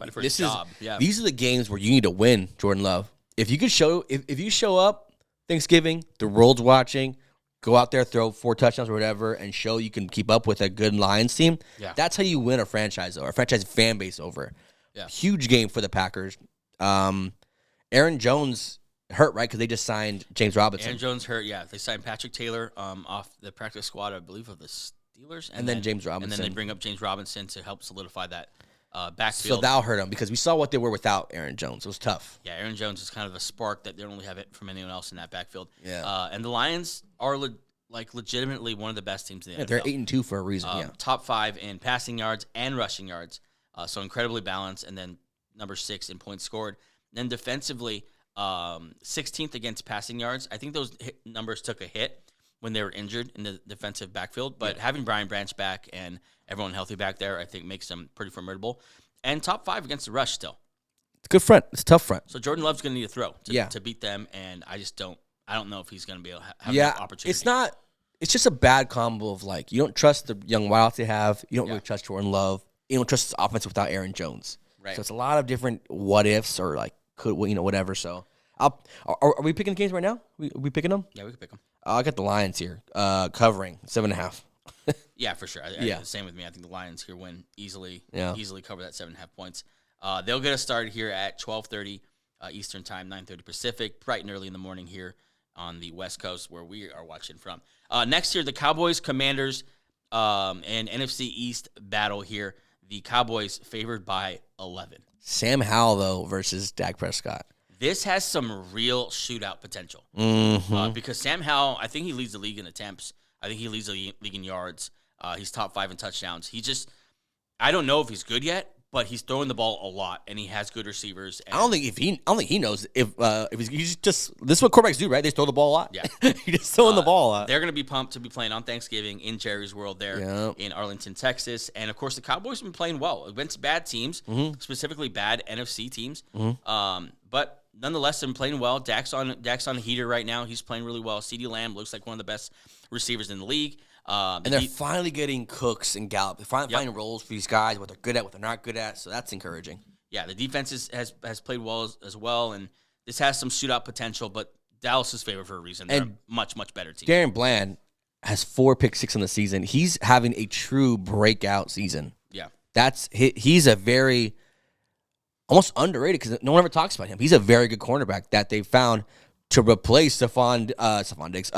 these are the games where you need to win, Jordan Love. If you show up Thanksgiving, the world's watching. Go out there, throw 4 touchdowns or whatever, and show you can keep up with a good Lions team. Yeah. That's how you win a franchise fan base over. Yeah. Huge game for the Packers. Aaron Jones hurt, right? Because they just signed James Robinson. Aaron Jones hurt, yeah. They signed Patrick Taylor off the practice squad, I believe, of the Steelers. And then James Robinson. And then they bring up James Robinson to help solidify that backfield. So that'll hurt them because we saw what they were without Aaron Jones. It was tough. Yeah, Aaron Jones is kind of a spark that they don't really have it from anyone else in that backfield. Yeah. And the Lions are legitimately one of the best teams in the NFL. They're 8-2 for a reason. Top 5 in passing yards and rushing yards, so incredibly balanced. And then number 6 in points scored. Then defensively, 16th against passing yards. I think those numbers took a hit when they were injured in the defensive backfield. But having Brian Branch back and everyone healthy back there, I think makes them pretty formidable. And top 5 against the rush still. It's a good front. It's a tough front. So Jordan Love's going to need a throw to beat them, and I don't know if he's going to be able to have an opportunity. It's just a bad combo of you don't trust the young wideouts they have. You don't really trust Jordan Love. You don't trust his offense without Aaron Jones. Right. So it's a lot of different what ifs or whatever. So are we picking games right now? Are we picking them? Yeah, we can pick them. I got the Lions here covering 7.5. Yeah, for sure. Same with me. I think the Lions here win easily. Yeah. Easily cover that 7.5 points. They'll get us started here at 12:30 Eastern time, 9:30 Pacific, bright and early in the morning here on the West Coast where we are watching from. Next year, the Cowboys, Commanders, and NFC East battle here. The Cowboys favored by 11. Sam Howell, though, versus Dak Prescott. This has some real shootout potential. Because Sam Howell, I think he leads the league in attempts. I think he leads the league in yards. He's top 5 in touchdowns. I don't know if he's good yet, but he's throwing the ball a lot, and he has good receivers. And I don't think he knows if he's just this is what quarterbacks do, right? They throw the ball a lot. Yeah, he's just throwing the ball a lot. They're going to be pumped to be playing on Thanksgiving in Jerry's World there in Arlington, Texas, and of course the Cowboys have been playing well against bad teams, specifically bad NFC teams. But nonetheless, they're playing well. Dak's on a heater right now. He's playing really well. CeeDee Lamb looks like one of the best receivers in the league. And they're finally getting Cooks and Gallup. They're finally finding roles for these guys, what they're good at, what they're not good at. So that's encouraging. Yeah, the defense has played well as well, and this has some shootout potential. But Dallas is favored for a reason. They're a much, much better team. Darren Bland has 4 pick-6 on the season. He's having a true breakout season. Yeah, he's a very almost underrated because no one ever talks about him. He's a very good cornerback that they found to replace Stephon Diggs.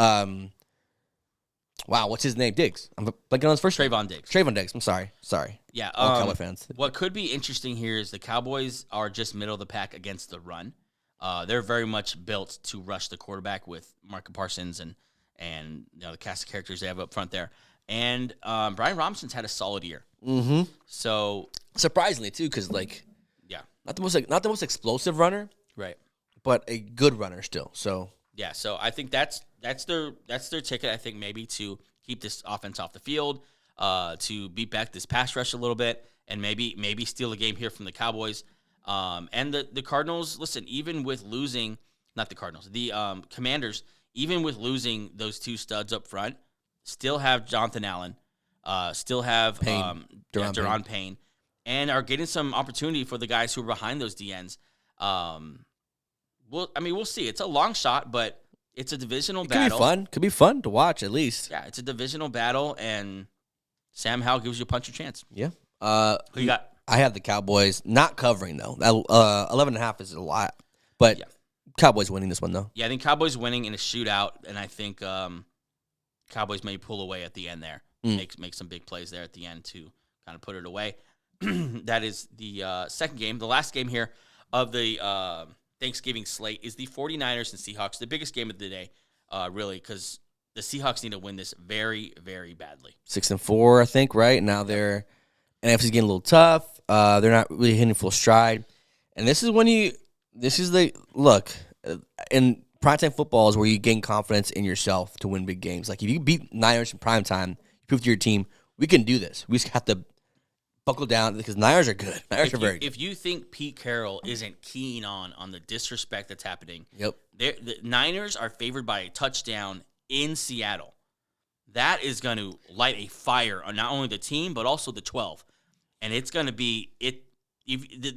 Wow, what's his name? Diggs. I'm blanking on his first Trayvon Diggs. Trayvon Diggs. I'm sorry. Yeah. All Cowboy fans. What could be interesting here is the Cowboys are just middle of the pack against the run. They're very much built to rush the quarterback with Micah Parsons and the cast of characters they have up front there. And Brian Robinson's had a solid year. So surprisingly too, because not the most explosive runner, right, but a good runner still. So yeah, so I think that's their ticket. I think maybe to keep this offense off the field, to beat back this pass rush a little bit, and maybe steal a game here from the Cowboys. And the Cardinals. Listen, even with losing, not the Cardinals, the Commanders, even with losing those 2 studs up front, still have Jonathan Allen, still have Daron Payne, and are getting some opportunity for the guys who are behind those DNs. We'll see. It's a long shot, but it's a divisional battle. Could be fun to watch at least. Yeah, it's a divisional battle, and Sam Howell gives you a punch of chance. Yeah. Who you got? I have the Cowboys not covering though. 11.5 is a lot, but Cowboys winning this one though. Yeah, I think Cowboys winning in a shootout, and I think Cowboys may pull away at the end there, make some big plays there at the end to kind of put it away. That is the second game. The last game here of the Thanksgiving slate is the 49ers and Seahawks, the biggest game of the day, really, because the Seahawks need to win this very, very badly. 6-4, I think, right? Now their NFC's getting a little tough. They're not really hitting full stride. And this is when in primetime football is where you gain confidence in yourself to win big games. Like if you beat Niners in primetime, you prove to your team, we can do this. We just have to buckle down because Niners are good. Niners are very good. If you think Pete Carroll isn't keen on the disrespect that's happening, the Niners are favored by a touchdown in Seattle. That is going to light a fire on not only the team but also the 12, and it's going to be the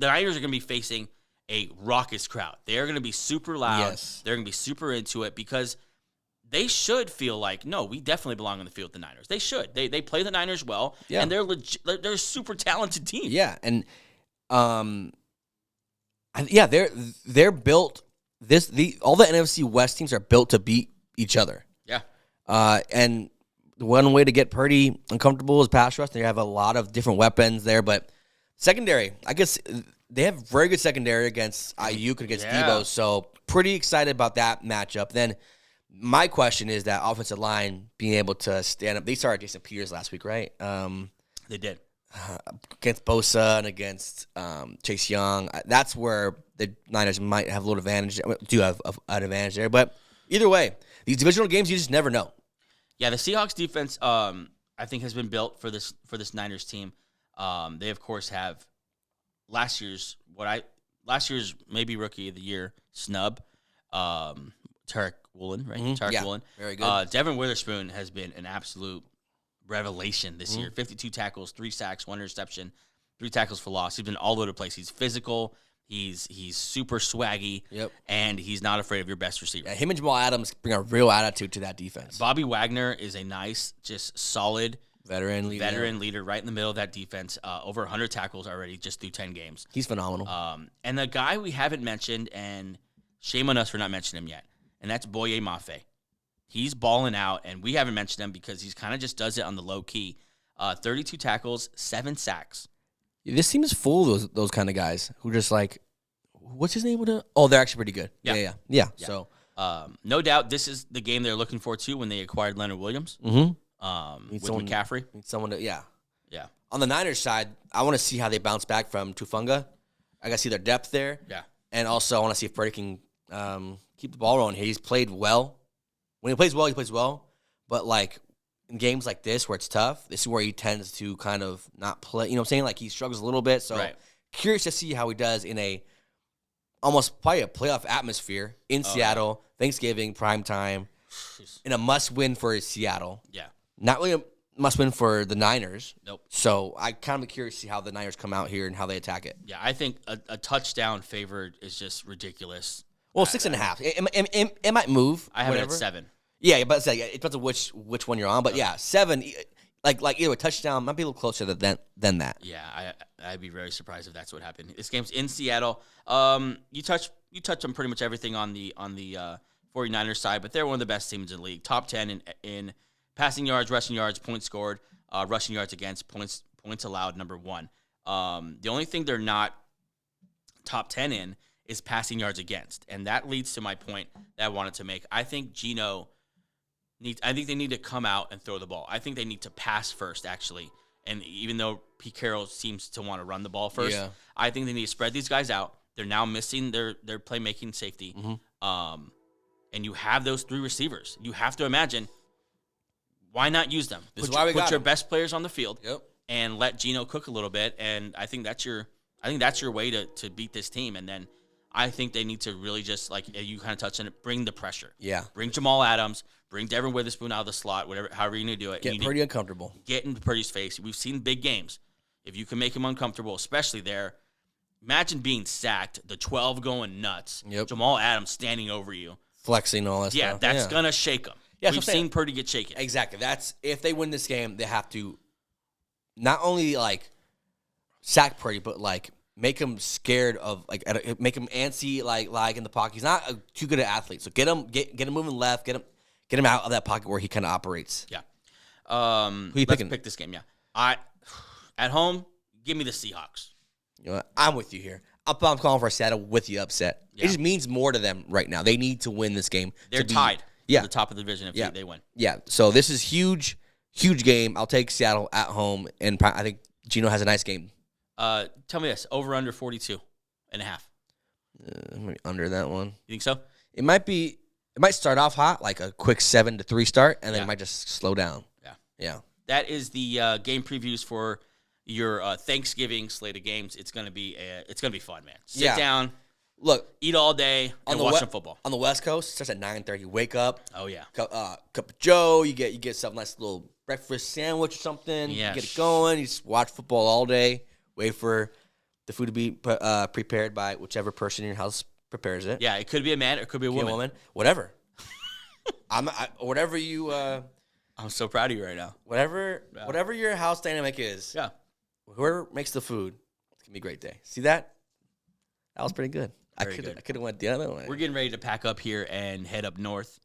Niners are going to be facing a raucous crowd. They're going to be super loud. Yes. They're going to be super into it because they should feel like, no, we definitely belong on the field with the Niners. They should. They play the Niners well, and they're they're a super talented team. Yeah, and they're built. All the NFC West teams are built to beat each other. Yeah, and one way to get pretty uncomfortable is pass rush. They have a lot of different weapons there, but secondary, I guess they have very good secondary against Ayuk and against Debo. So pretty excited about that matchup. Then. My question is that offensive line being able to stand up. They started Jason Peters last week, right? They did. Against Bosa and against Chase Young. That's where the Niners might have a little advantage. Do have an advantage there. But either way, these divisional games, you just never know. Yeah, the Seahawks defense, I think, has been built for this Niners team. They, of course, have last year's maybe Rookie of the Year snub, Tarek Woolen, right? Tarek Woolen. Very good. Devin Witherspoon has been an absolute revelation this year. 52 tackles, 3 sacks, 1 interception, 3 tackles for loss. He's been all over the place. He's physical. He's super swaggy. Yep. And he's not afraid of your best receiver. Yeah, him and Jamal Adams bring a real attitude to that defense. Bobby Wagner is a nice, just solid veteran leader right in the middle of that defense. Over 100 tackles already just through 10 games. He's phenomenal. And the guy we haven't mentioned, and shame on us for not mentioning him yet, and that's Boye Mafe. He's balling out, and we haven't mentioned him because he's kind of just does it on the low key. 32 tackles, 7 sacks. This team is full of those kind of guys who just like, what's his name? Oh, they're actually pretty good. Yeah. So, no doubt, this is the game they're looking for too when they acquired Leonard Williams. with McCaffrey. Need someone to, yeah. Yeah. On the Niners side, I want to see how they bounce back from Tufunga. I got to see their depth there. Yeah. And also, I want to see if Purdy can keep the ball rolling. He's played well. When he plays well, he plays well. But, like, in games like this where it's tough, this is where he tends to kind of not play. You know what I'm saying? Like, he struggles a little bit. So, curious to see how he does in almost probably a playoff atmosphere in Seattle, Thanksgiving, primetime, in a must-win for Seattle. Yeah. Not really a must-win for the Niners. Nope. So, I kind of curious to see how the Niners come out here and how they attack it. Yeah, I think a touchdown favored is just ridiculous. Well, 6.5. It might move. I have whatever. it at 7. Yeah, but it depends on which one you're on. But yeah, 7, like either a touchdown might be a little closer than that. Yeah, I'd be very surprised if that's what happened. This game's in Seattle. You touched on pretty much everything on the 49ers side, but they're one of the best teams in the league. Top 10 in passing yards, rushing yards, points scored, rushing yards against, points allowed, number 1. The only thing they're not top 10 in is passing yards against, and that leads to my point that I wanted to make. I think they need to come out and throw the ball. I think they need to pass first, actually. And even though Pete Carroll seems to want to run the ball first, I think they need to spread these guys out. They're now missing their playmaking safety. And you have those 3 receivers. You have to imagine, why not use them? Put your best players on the field and let Geno cook a little bit. And I think that's your way to beat this team. And then I think they need to really just, like you kind of touched on it, bring the pressure. Yeah. Bring Jamal Adams. Bring Devin Witherspoon out of the slot, however you're going to do it. Get pretty uncomfortable. Get in Purdy's face. We've seen big games. If you can make him uncomfortable, especially there, imagine being sacked, the 12 going nuts, Jamal Adams standing over you. Flexing all that stuff. Yeah, that's going to shake him. Yeah, we've seen Purdy get shaken. Exactly. That's if they win this game, they have to not only, like, sack Purdy, but, like, make him scared of, like, make him antsy, like in the pocket. He's not too good an athlete. So get him moving left, get him out of that pocket where he kind of operates. Yeah. Who you picking? Pick this game, yeah. At home, give me the Seahawks. You know what? I'm with you here. I'm calling for a Seattle with the upset. Yeah. It just means more to them right now. They need to win this game. They're tied at the top of the division if they win. Yeah, so this is huge game. I'll take Seattle at home, and I think Geno has a nice game. Tell me this, over under 42.5. Maybe under that one. You think so? It might start off hot, like a quick 7-3 start, and then it might just slow down. Yeah. That is the game previews for your Thanksgiving slate of games. It's gonna be fun, man. Sit down, look, eat all day, and watch some football. On the West Coast, it starts at 9:30. You wake up. Oh yeah. Cup of Joe. You get some nice little breakfast sandwich or something. Yeah. You get it going. You just watch football all day. Wait for the food to be prepared by whichever person in your house prepares it. Yeah, it could be a man or it could be a woman. Whatever. Whatever you. I'm so proud of you right now. Whatever your house dynamic is. Yeah. Whoever makes the food, it's gonna be a great day. See that? That was pretty good. I could have went the other way. We're getting ready to pack up here and head up north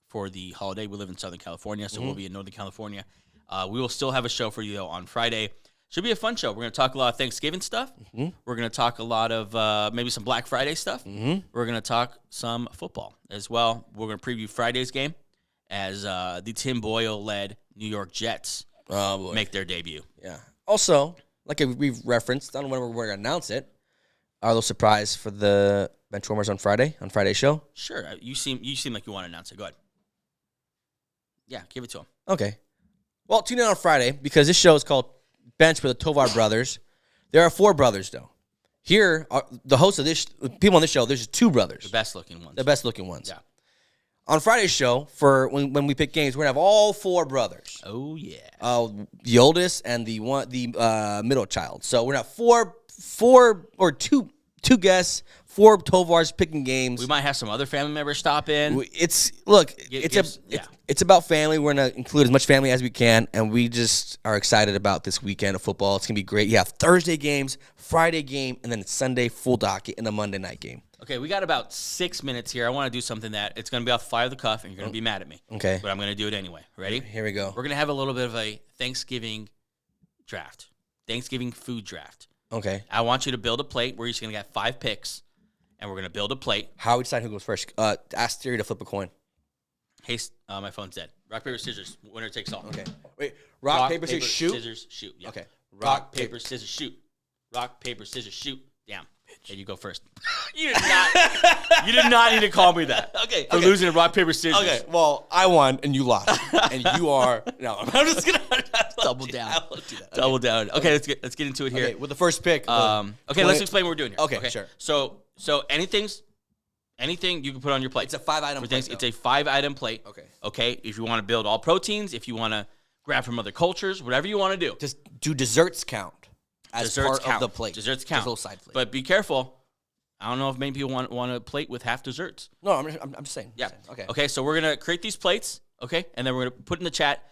for the holiday. We live in Southern California, so we'll be in Northern California. We will still have a show for you though on Friday. Should be a fun show. We're going to talk a lot of Thanksgiving stuff. We're going to talk a lot of maybe some Black Friday stuff. We're going to talk some football as well. We're going to preview Friday's game as the Tim Boyle-led New York Jets make their debut. Yeah. Also, like we've referenced, I don't know when we're going to announce it, our little surprise for the Benchwarmers on Friday's show. Sure. You seem like you want to announce it. Go ahead. Yeah, give it to him. Okay. Well, tune in on Friday because this show is called Bench with the Tovar brothers. There are 4 brothers, though. Here, the hosts of this, people on this show, there's just 2 brothers. The best looking ones. Yeah. On Friday's show, for when we pick games, we're going to have all 4 brothers. Oh, yeah. The oldest and the middle child. So we're going to have 2 guests, 4 Tovars picking games. We might have some other family members stop in. It's about family. We're going to include as much family as we can, and we just are excited about this weekend of football. It's going to be great. You have Thursday games, Friday game, and then Sunday full docket and a Monday night game. Okay, we got about 6 minutes here. I want to do something that it's going to be off the fly of the cuff, and you're going to be mad at me. Okay. But I'm going to do it anyway. Ready? Here we go. We're going to have a little bit of a Thanksgiving draft. Thanksgiving food draft. Okay. I want you to build a plate. We're just going to get 5 picks, and we're going to build a plate. How we decide who goes first? Ask Theory to flip a coin. Hey, my phone's dead. Rock, paper, scissors. Winner takes all. Okay. Wait. Rock, paper, scissors, shoot? Scissors, shoot. Yeah. Okay. Rock, paper, scissors, shoot. Rock, paper, scissors, shoot. Damn. There you go first. You did not need to call me that. Okay. For losing a rock, paper, scissors. Okay. Well, I won and you lost. And you are no. I'm just gonna Double down. I won't do that. Double down. Okay, let's get into it here. Okay, with the first pick. Okay, let's explain what we're doing here. Okay, sure. So anything you can put on your plate. It's a 5-item plate. It's a 5-item plate. Okay. Okay. If you want to build all proteins, if you want to grab from other cultures, whatever you want to do. Just do desserts count as Desserts part count. of the plate? Desserts count. Just a little side plate. But be careful. I don't know if many people want a plate with half desserts. No, I'm just saying. Yeah. Okay. Okay. So we're gonna create these plates. Okay, and then we're gonna put in the chat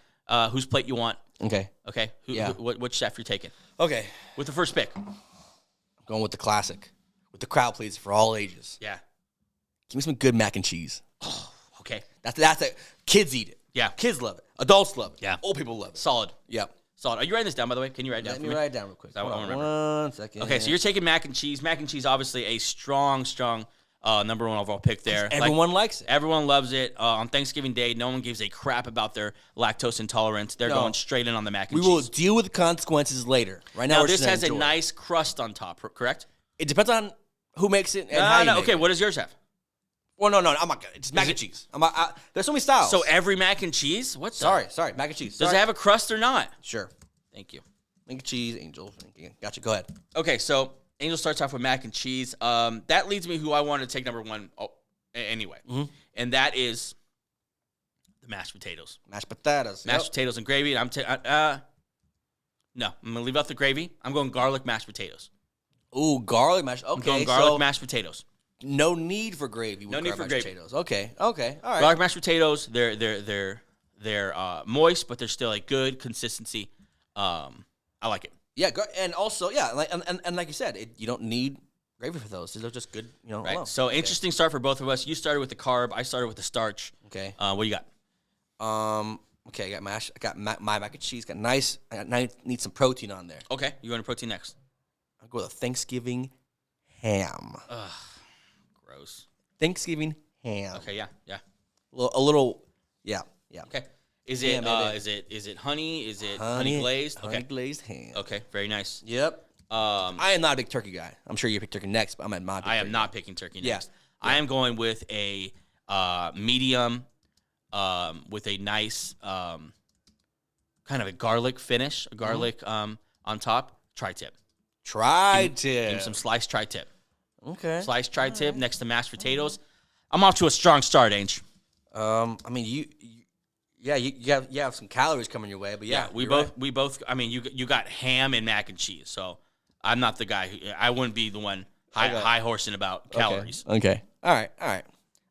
whose plate you want. Okay. Okay. Which chef you're taking Okay. with the first pick? I'm going with the classic, with the crowd pleaser for all ages. Yeah. Give me some good mac and cheese. Okay. That's it. Kids eat it. Yeah. Kids love it. Adults love it. Yeah. Old people love it. Solid. Yep. Solid. Are you writing this down, by the way? Can you write it down Let for me write it down real quick. I wanna remember. 1 second. Okay, so you're taking mac and cheese. Mac and cheese, obviously a strong number one overall pick there. Everyone likes it. Everyone loves it. On Thanksgiving Day, no one gives a crap about their lactose intolerance. They're going straight in on the mac and We cheese. will deal with the consequences later. Right now, Now we're this just has a enjoy. nice crust on top, correct? It depends on who makes it and how you make Okay, it. what does yours have? Well, no, I'm not. It's mac and cheese. There's so many styles. So every mac and cheese? What? Sorry, mac and cheese. Does it have a crust or not? Sure. Thank you. Mac and cheese, Angel. Gotcha. Go ahead. Okay, so Angel starts off with mac and cheese. That leads me who I wanted to take number one anyway. Mm-hmm. And that is the mashed potatoes. Mashed potatoes. Mashed potatoes and gravy. And no, I'm going to leave out the gravy. I'm going garlic mashed potatoes. Ooh, garlic mashed. Okay, I'm going garlic mashed potatoes. No need for gravy. With No need for mashed gravy. Potatoes. Okay. All right. Garlic mashed potatoes. They're moist, but they're still a good consistency. I like it. Yeah, and also and like you said, you don't need gravy for those. They're just good, Right. alone. So interesting start for both of us. You started with the carb. I started with the starch. Okay. What do you got? Okay, I got mashed. I got my mac and cheese. I need some protein on there. Okay. You going to protein next? I'll go with a Thanksgiving ham. Gross. Thanksgiving ham. Okay. Yeah. A little. Yeah. Okay. Is it is it honey? Is it honey glazed? Honey glazed ham. Okay. Very nice. Yep. I am not a big turkey guy. I'm sure you pick turkey next, but I am not picking turkey next. Yeah. I am going with a medium with a nice kind of a garlic finish, a garlic on top. Tri-tip. Give me some sliced tri-tip. Okay. Sliced tri-tip next to mashed potatoes. I'm off to a strong start, Ange. I mean, you have some calories coming your way, but we both. I mean, you got ham and mac and cheese, so I'm not the guy. I wouldn't be the one high horsing about calories. Okay. All right.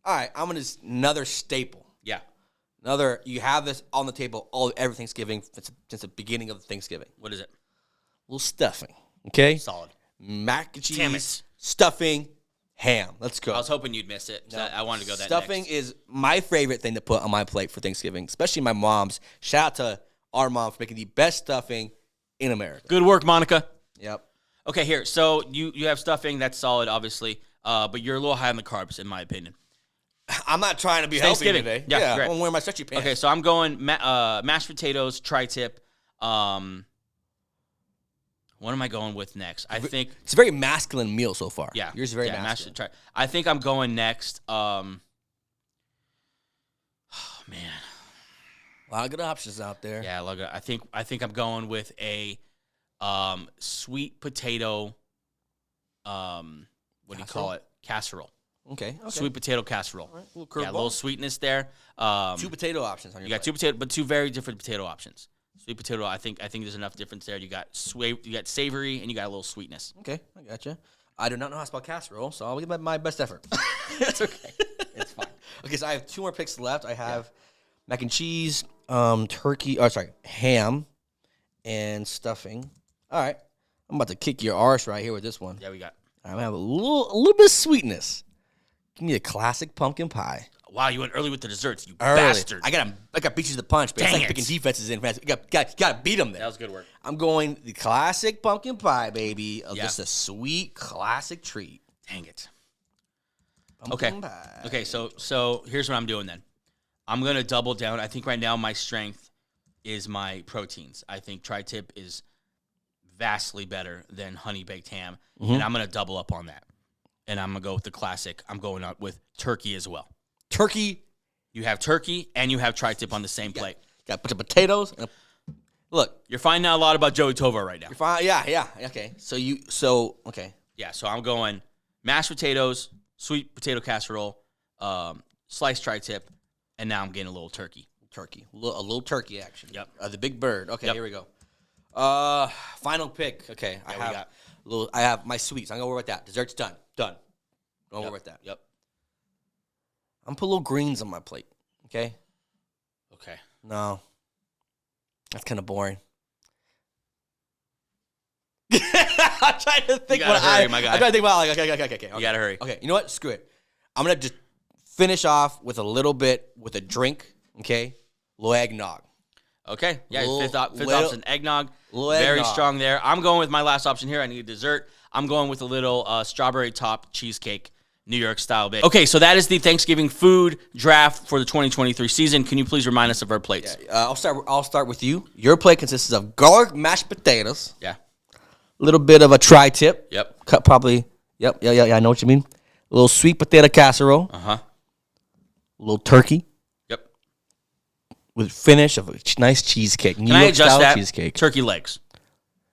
I'm gonna another staple. Yeah. You have this on the table every Thanksgiving since the beginning of Thanksgiving. What is it? A little stuffing. Okay. Solid. Mac and cheese. Damn it. Stuffing. Ham. Let's go. I was hoping you'd miss it. No. I wanted to go that Stuffing next. is my favorite thing to put on my plate for Thanksgiving, especially my mom's. Shout out to our mom for making the best stuffing in America. Good work, Monica. Yep. Okay, here. So you have stuffing. That's solid, obviously. But you're a little high on the carbs, in my opinion. I'm not trying to be healthy Thanksgiving. today. Yeah, great. I'm wearing my stretchy pants. Okay, so I'm going mashed potatoes, tri-tip. What am I going with next? I think it's a very masculine meal so far. Yeah, yours is very masculine. I think I'm going next. Oh man, a lot of good options out there. Yeah, look, I think I'm going with a sweet potato. What do you call it? Casserole. Okay. Sweet potato casserole. Right, a little a little sweetness there. 2 potato options on your plate. You got two very different potato options. Sweet potato, I think there's enough difference there. You got savory, and you got a little sweetness. Okay, I gotcha. I do not know how to spell casserole, so I'll give my best effort. It's okay. It's fine. Okay, so I have 2 more picks left. I have mac and cheese, ham, and stuffing. All right, I'm about to kick your arse right here with this one. Yeah, we got. I'm gonna have a little bit of sweetness. Give me a classic pumpkin pie. Wow, you went early with the desserts, you bastard. I got beat you to the punch, but Dang it's like it. picking defenses in fantasy. You got to beat them there. That was good work. I'm going the classic pumpkin pie, baby. Yeah. Just a sweet classic treat. Dang it. Pumpkin pie. Okay, so here's what I'm doing then. I'm going to double down. I think right now my strength is my proteins. I think tri-tip is vastly better than honey baked ham, and I'm going to double up on that. And I'm going to go with the classic. I'm going up with turkey as well. Turkey. You have turkey and you have tri-tip on the same plate. Got a bunch of potatoes. Look, You're finding out a lot about Joey Tovar right now. you're fine. Yeah. Okay. Okay. Yeah, so I'm going mashed potatoes, sweet potato casserole, sliced tri-tip, and now I'm getting a little turkey. Turkey. A little turkey action. Yep. The big bird. Okay, Yep. here we go. Final pick. Okay. I have my sweets. I'm going to worry about that. Dessert's done. Don't worry about that. Yep. I'm put little greens on my plate. Okay? Okay. No. That's kind of boring. I'm trying to think gotta hurry, my guy. I'm trying to think about okay. You got to hurry. Okay, you know what? Screw it. I'm going to just finish off with a little bit with a drink, okay? Little eggnog. Okay. Yeah, fifth Little- option, eggnog. little Very eggnog. strong there. I'm going with my last option here. I need a dessert. I'm going with a little strawberry top cheesecake, New York style bake. Okay, so that is the Thanksgiving food draft for the 2023 season. Can you please remind us of our plates? I'll start with you. Your plate consists of garlic mashed potatoes, Yeah. a little bit of a tri-tip. Yep. Cut probably. Yep. Yeah. I know what you mean. A little sweet potato casserole. Uh-huh. A little turkey Yep. with finish of a nice cheesecake. New Can I York adjust style that? cheesecake. Turkey legs.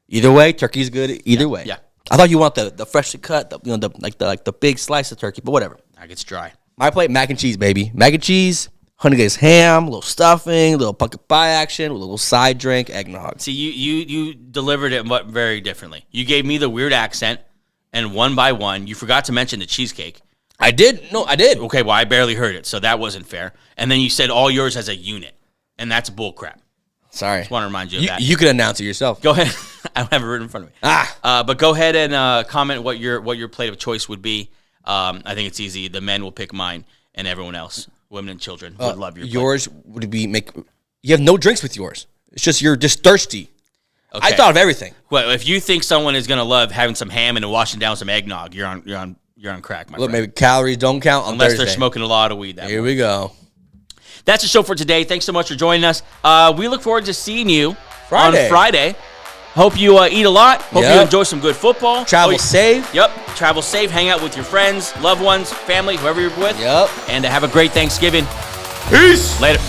Either way, turkey's good. Either way. Yeah. I thought you want the freshly cut, the big slice of turkey, but whatever. That gets dry. My plate, mac and cheese, baby. Mac and cheese, honey glazed ham, a little stuffing, a little pumpkin pie action, with a little side drink, eggnog. See, you delivered it but very differently. You gave me the weird accent, and one by one, you forgot to mention the cheesecake. I did. No, I did. Okay, well, I barely heard it, so that wasn't fair. And then you said all yours as a unit, and that's bullcrap. Sorry. Just want to remind you of that. You can announce it yourself. Go ahead. I don't have it written in front of me. But go ahead and comment what your plate of choice would be. I think it's easy. The men will pick mine, and everyone else, women and children, would love your plate. Yours would be you have no drinks with yours. It's just you're just thirsty. Okay. I thought of everything. Well, if you think someone is gonna love having some ham and washing down some eggnog, you're on crack, my Look, friend. maybe calories don't count on Unless Thursday. they're smoking a lot of weed. That Here morning. we go. That's the show for today. Thanks so much for joining us. We look forward to seeing you Friday. on Friday. Hope you eat a lot. Hope you Yep. enjoy some good football. Travel safe. Yep. Travel safe. Hang out with your friends, loved ones, family, whoever you're with. Yep. And have a great Thanksgiving. Peace. Later.